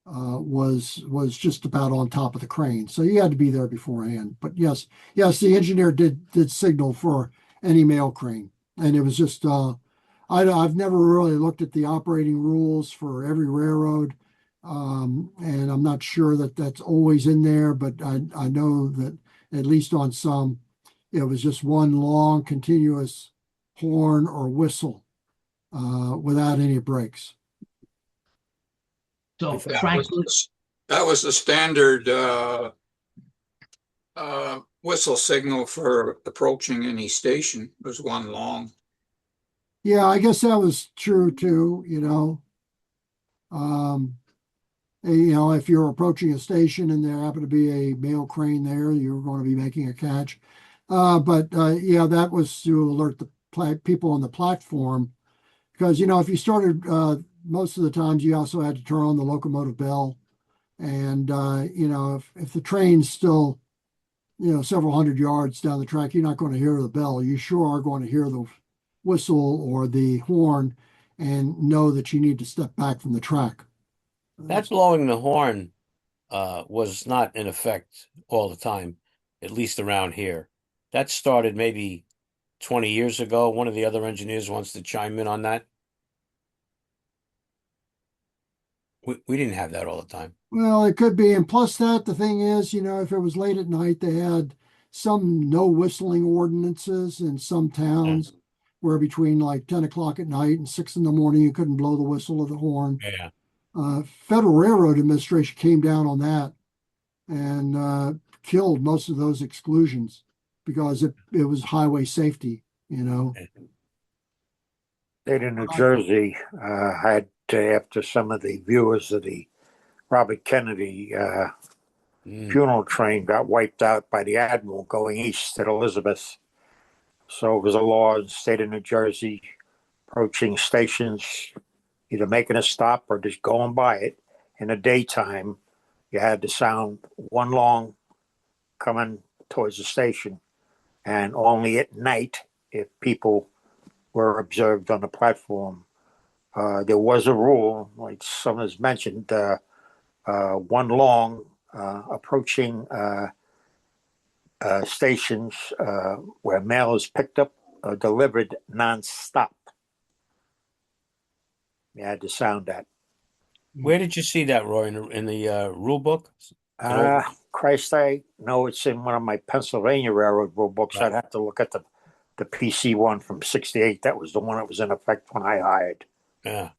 was just about on top of the crane. So you had to be there beforehand. But yes, the engineer did signal for any mail crane, and it was just I've never really looked at the operating rules for every railroad, and I'm not sure that that's always in there, but I know that at least on some, it was just one long continuous horn or whistle without any breaks. So That Frank, that was the standard whistle signal for approaching any station. It was one long. Yeah, I guess that was true too. If you're approaching a station and there happened to be a mail crane there, you're going to be making a catch. But yeah, that was to alert the people on the platform because, if you started, most of the times you also had to turn on the locomotive bell. And, if the train's still, several hundred yards down the track, you're not going to hear the bell. You sure are going to hear the whistle or the horn and know that you need to step back from the track. That blowing the horn was not in effect all the time, at least around here. That started maybe 20 years ago. One of the other engineers wants to chime in on that. We didn't have that all the time. Well, it could be. And plus that, the thing is, if it was late at night, they had some no whistling ordinances in some towns where between like 10 o'clock at night and 6 in the morning, you couldn't blow the whistle or the horn. Yeah. Federal Railroad Administration came down on that and killed most of those exclusions because it was highway safety. State of New Jersey had, after some of the viewers of the Robert Kennedy funeral train got wiped out by the Admiral going east at Elizabeth. So it was a law in the state of New Jersey approaching stations, either making a stop or just going by it. In the daytime, you had to sound one long coming towards the station, and only at night, if people were observed on the platform. There was a rule, like someone has mentioned, one long approaching stations where mail is picked up or delivered nonstop. You had to sound that. Where did you see that, Roy? In the rule book? Christ, I know it's in one of my Pennsylvania Railroad rule books. Right. I'd have to look at the PC one from '68. That was the one that was in effect when I hired. Yeah.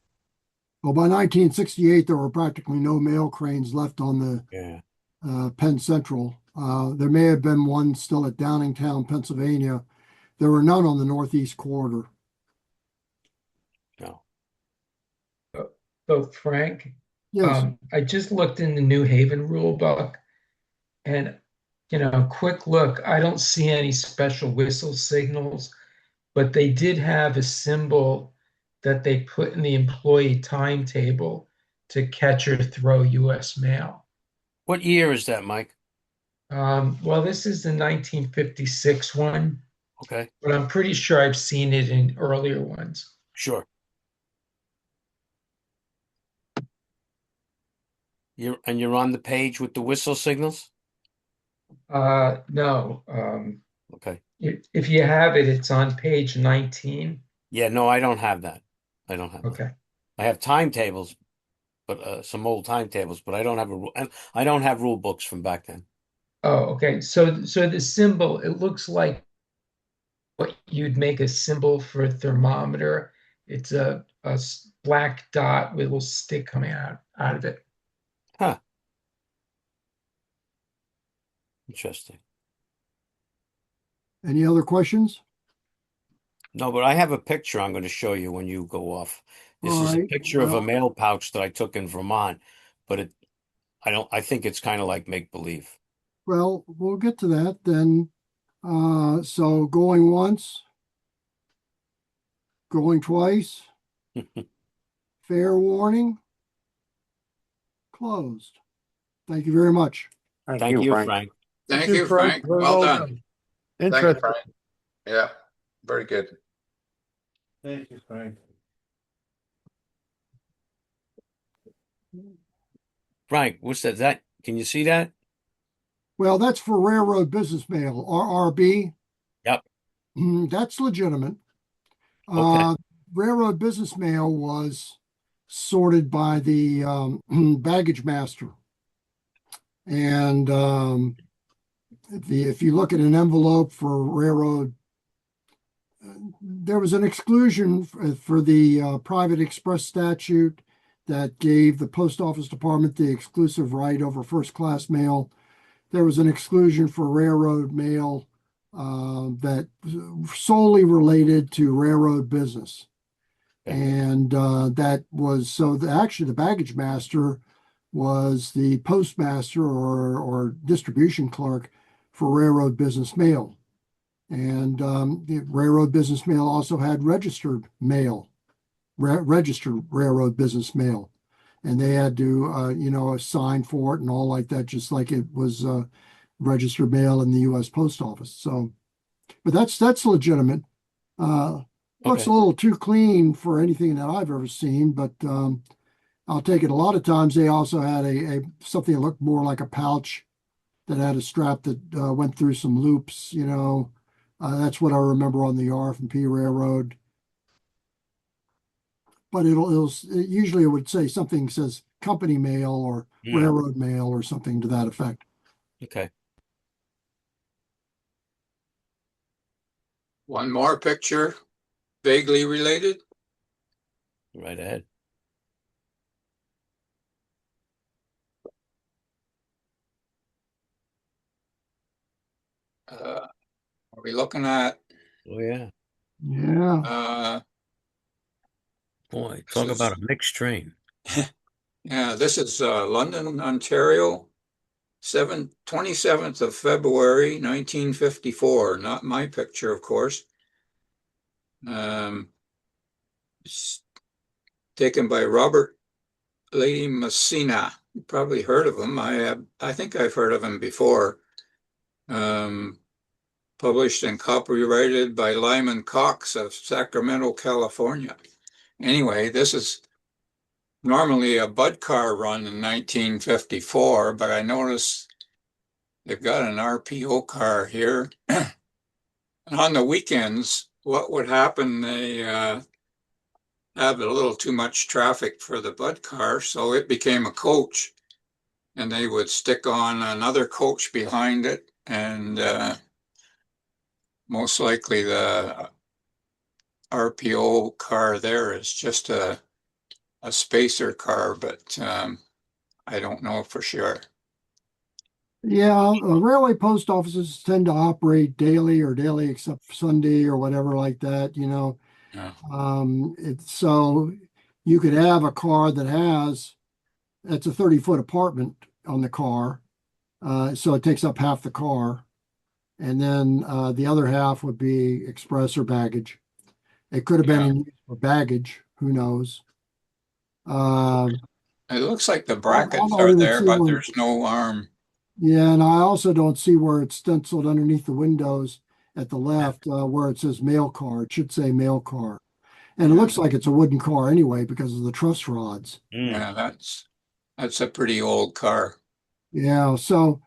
Well, by 1968, there were practically no mail cranes left on the Yeah. Penn Central. There may have been one still at Downingtown, Pennsylvania. There were none on the Northeast Corridor. No. So Frank, Yes. I just looked in the New Haven rule book, and quick look, I don't see any special whistle signals, but they did have a symbol that they put in the employee timetable to catch or throw U.S. mail. What year is that, Mike? Well, this is the 1956 one, Okay. but I'm pretty sure I've seen it in earlier ones. Sure. You're on the page with the whistle signals? No. Okay. If you have it, it's on page 19. Yeah, no, I don't have that. I don't have that. Okay. I have timetables, but some old timetables, but I don't have I don't have rule books from back then. Oh, okay. So the symbol, it looks like what you'd make a symbol for a thermometer. It's a black dot with a little stick coming out of it. Huh. Interesting. Any other questions? No, but I have a picture I'm going to show you when you go off. This All is a right. picture of a Well, mail pouch that I took in Vermont, but I think it's kind of like make believe. well, we'll get to that then. So going once, going twice, fair warning, closed. Thank you very much. Thank you, Frank. Thank you, Frank. Very Well done. Thank you, Interesting. Frank. Yeah, very good. Thank you, Frank. Frank, what's that? Can you see that? Well, that's for railroad business mail, RRB. Yep. That's legitimate. Okay. Railroad business mail was sorted by the baggage master. And if you look at an envelope for railroad, there was an exclusion for the private express statute that gave the post office department the exclusive right over first class mail. There was an exclusion for railroad mail that solely related to railroad business. And that was actually the baggage master was the postmaster or distribution clerk for railroad business mail. And the railroad business mail also had registered mail, registered railroad business mail. And they had to, sign for it and all like that, just like it was registered mail in the U.S. Post Office. So, but that's legitimate. Looks a little too clean for anything that I've ever seen, but I'll take it. A lot of times they also had a something that looked more like a pouch that had a strap that went through some loops. That's what I remember on the R&P Railroad. But usually it would say something says company mail or railroad mail or something to that effect. Okay. One more picture, vaguely related. Right ahead. Are we looking at? Oh yeah. Yeah. Boy, talk about a mixed train. Yeah, this is London, Ontario, 27th of February, 1954. Not my picture, of course. It's taken by Robert Lady Messina. You probably heard of him. I think I've heard of him before. Published and copyrighted by Lyman Cox of Sacramento, California. Anyway, this is normally a Bud car run in 1954, but I noticed they've got an RPO car here. And on the weekends, what would happen, they have a little too much traffic for the Bud car, so it became a coach. and they would stick on another coach behind it, and most likely the RPO car there is just a spacer car, but I don't know for sure. Yeah, railway post offices tend to operate daily or daily except Sunday or whatever like that, you know. Yeah. So you could have a car that's a 30-foot apartment on the car. So it takes up half the car. And then the other half would be express or baggage. It could have been Yeah. in use for baggage, who knows? Uh, It looks like the I brackets don't are even there, see but where, there's no arm. yeah, and I also don't see where it's stenciled underneath the windows at the left, where it says mail car. It should say mail car. And it Yeah. looks like it's a wooden car anyway because of the truss rods. Yeah, that's a pretty old car. Yeah, so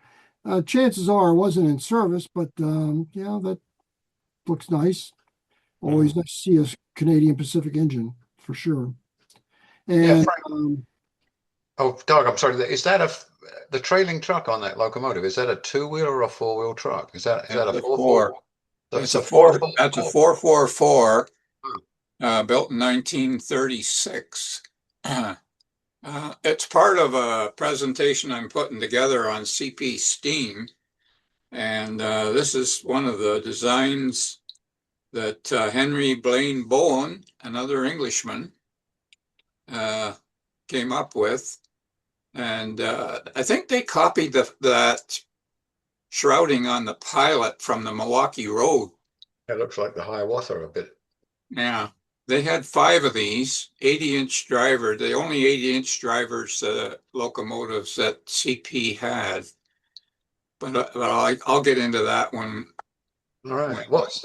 chances are it wasn't in service, but yeah, that looks nice. Always nice to see a Canadian Pacific engine for sure. Yeah, And Frank. Oh, Doug, I'm sorry. Is that the trailing truck on that locomotive? Is that a two-wheel or a four-wheel truck? Is that a It's a four four. four? So It's it's a a four four. four That's a four. 444, built in 1936. It's part of a presentation I'm putting together on CP Steam, and this is one of the designs that Henry Blaine Bowen, another Englishman, uh, came up with. And I think they copied that shrouding on the pilot from the Milwaukee Road. It looks like the Hiawatha a bit. Yeah, they had 5 of these 80-inch driver, the only 80-inch drivers locomotives that CP had. But I'll get into that one. All right. What is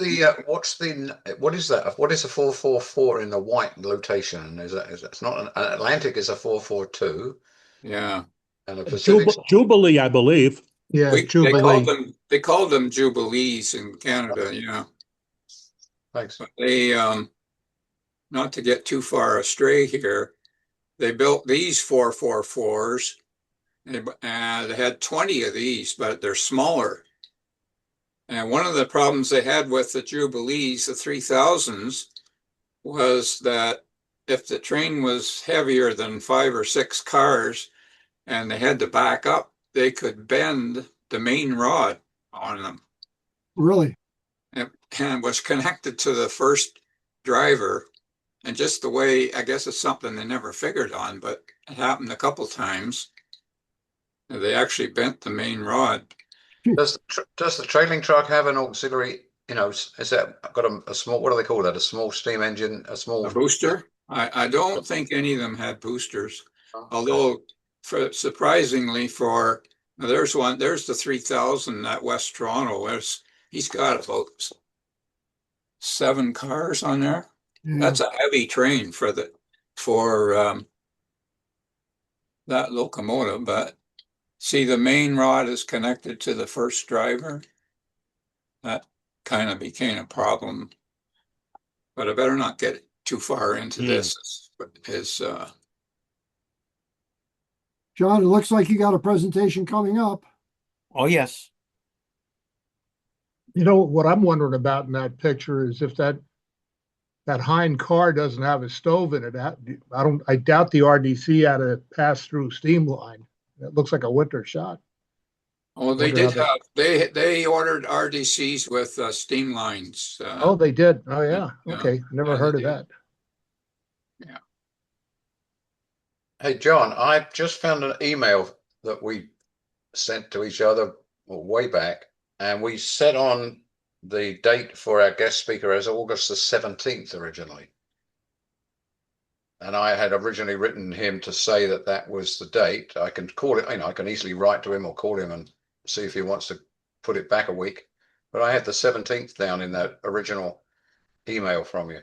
that? What is a 444 in the white notation? Is that it's not an Atlantic is a 442 Yeah. and a Pacific. Jubilee, I believe. Yeah, Called Jubilee. them Jubilees in Canada, yeah. Thanks. But they not to get too far astray here, they built these 444s, and they had 20 of these, but they're smaller. And one of the problems they had with the Jubilees, the 3000s, was that if the train was heavier than 5 or 6 cars and they had to back up, they could bend the main rod on them. really, And was connected to the first driver. And just the way, I guess it's something they never figured on, but it happened a couple times. They actually bent the main rod. Does the trailing truck have an auxiliary? Is that got a small? What do they call that? A small steam engine? A small A booster? I don't think any of them had boosters. Okay. Although, surprisingly, there's the 3000 at West Toronto. He's got about 7 cars on there. yeah. That's a heavy train for that locomotive. But see, the main rod is connected to the first driver. That kind of became a problem. But I better not get too far into this. John, it looks like you got a presentation coming up. Oh, yes. You know what I'm wondering about in that picture is if that hind car doesn't have a stove in it. I doubt the RDC had a pass-through steam line. It looks like a winter shot. Oh, they did have they ordered RDCs with steam lines. Oh, they did. Oh, yeah. Yeah. Okay, never Yeah, heard they of did. that. Yeah. Hey, John, I just found an email that we sent to each other way back, and we set on the date for our guest speaker as August the 17th originally. And I had originally written him to say that that was the date. I can call it, I can easily write to him or call him and see if he wants to put it back a week. But I had the 17th down in that original email from you.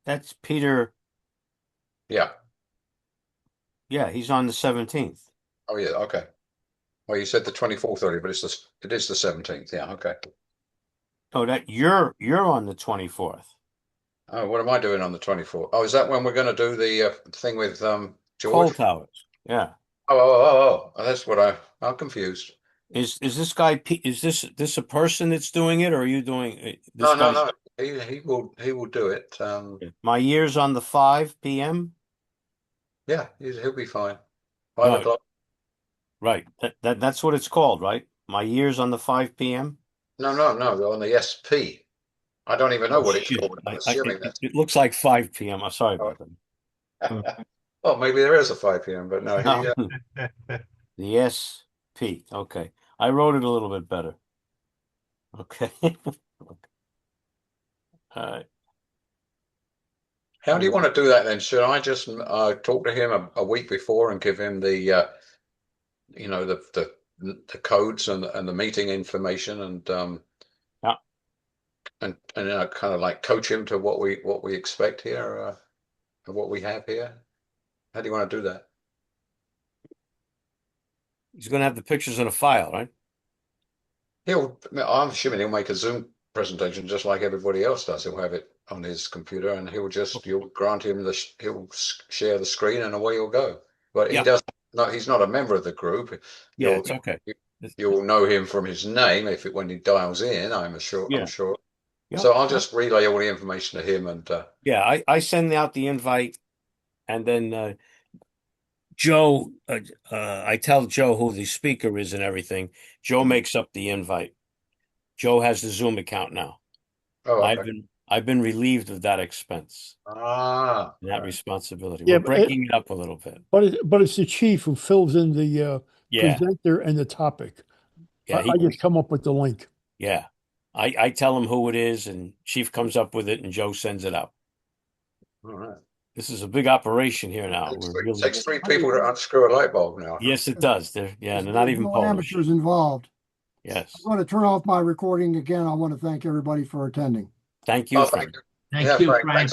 That's Peter. Yeah. Yeah, he's on the 17th. Oh, yeah. Okay. Well, you said the 24th already, but it is the 17th. Yeah. Okay. Oh, that you're on the 24th. Oh, what am I doing on the 24th? Oh, is that when we're going to do the thing with Coal George? towers. Yeah. Oh, that's what I'm confused. Is this guy is this a person that's doing it, or are you doing this No, no, guy? no. He will do it. My year's on the 5 p.m. Yeah, he'll be fine. All Five right. o'clock. Right. That's what it's called, right? My year's on the 5 p.m. No, on the SP. I don't even know Oh what it's shit. called. I'm assuming that. It looks like 5 p.m. I'm sorry about that. Oh, maybe there is a 5 p.m., but no, he. No. The SP. Okay. I wrote it a little bit better. Okay. All right. How do you want to do that then? Should I just talk to him a week before and give him the codes and the meeting information Yeah. and kind of like coach him to what we expect here and what we have here? How do you want to do that? He's going to have the pictures in a file, right? I'm assuming he'll make a Zoom presentation just like everybody else does. He'll have it on his computer and you'll grant him he'll share the screen and away he'll go. But he Yeah. doesn't, no, he's not a member of the group. Yeah, You'll, it's okay. you'll know him from his name when he dials in, I'm Yeah. sure. Yeah. So I'll just relay all the information to him Yeah, I send out the invite and then Joe, I tell Joe who the speaker is and everything. Joe makes up the invite. Joe has the Zoom account now. oh, okay. I've been relieved of that expense, that Right. responsibility. Yeah, We're breaking it up a little bit. but it's the chief who fills in the Yeah, presenter and the topic. yeah, I just come up with the link. yeah. I tell him who it is, and Chief comes up with it, and Joe sends it out. All right. This is a big operation here now. We're really Takes three people to unscrew a light bulb now. Yes, it does. They're There's not even no Polish. amateurs involved. Yes. I'm going to turn off my recording again. I want to thank everybody for attending. Thank you, Thank Frank. you. Thank Yeah, you, Frank. Frank. Thanks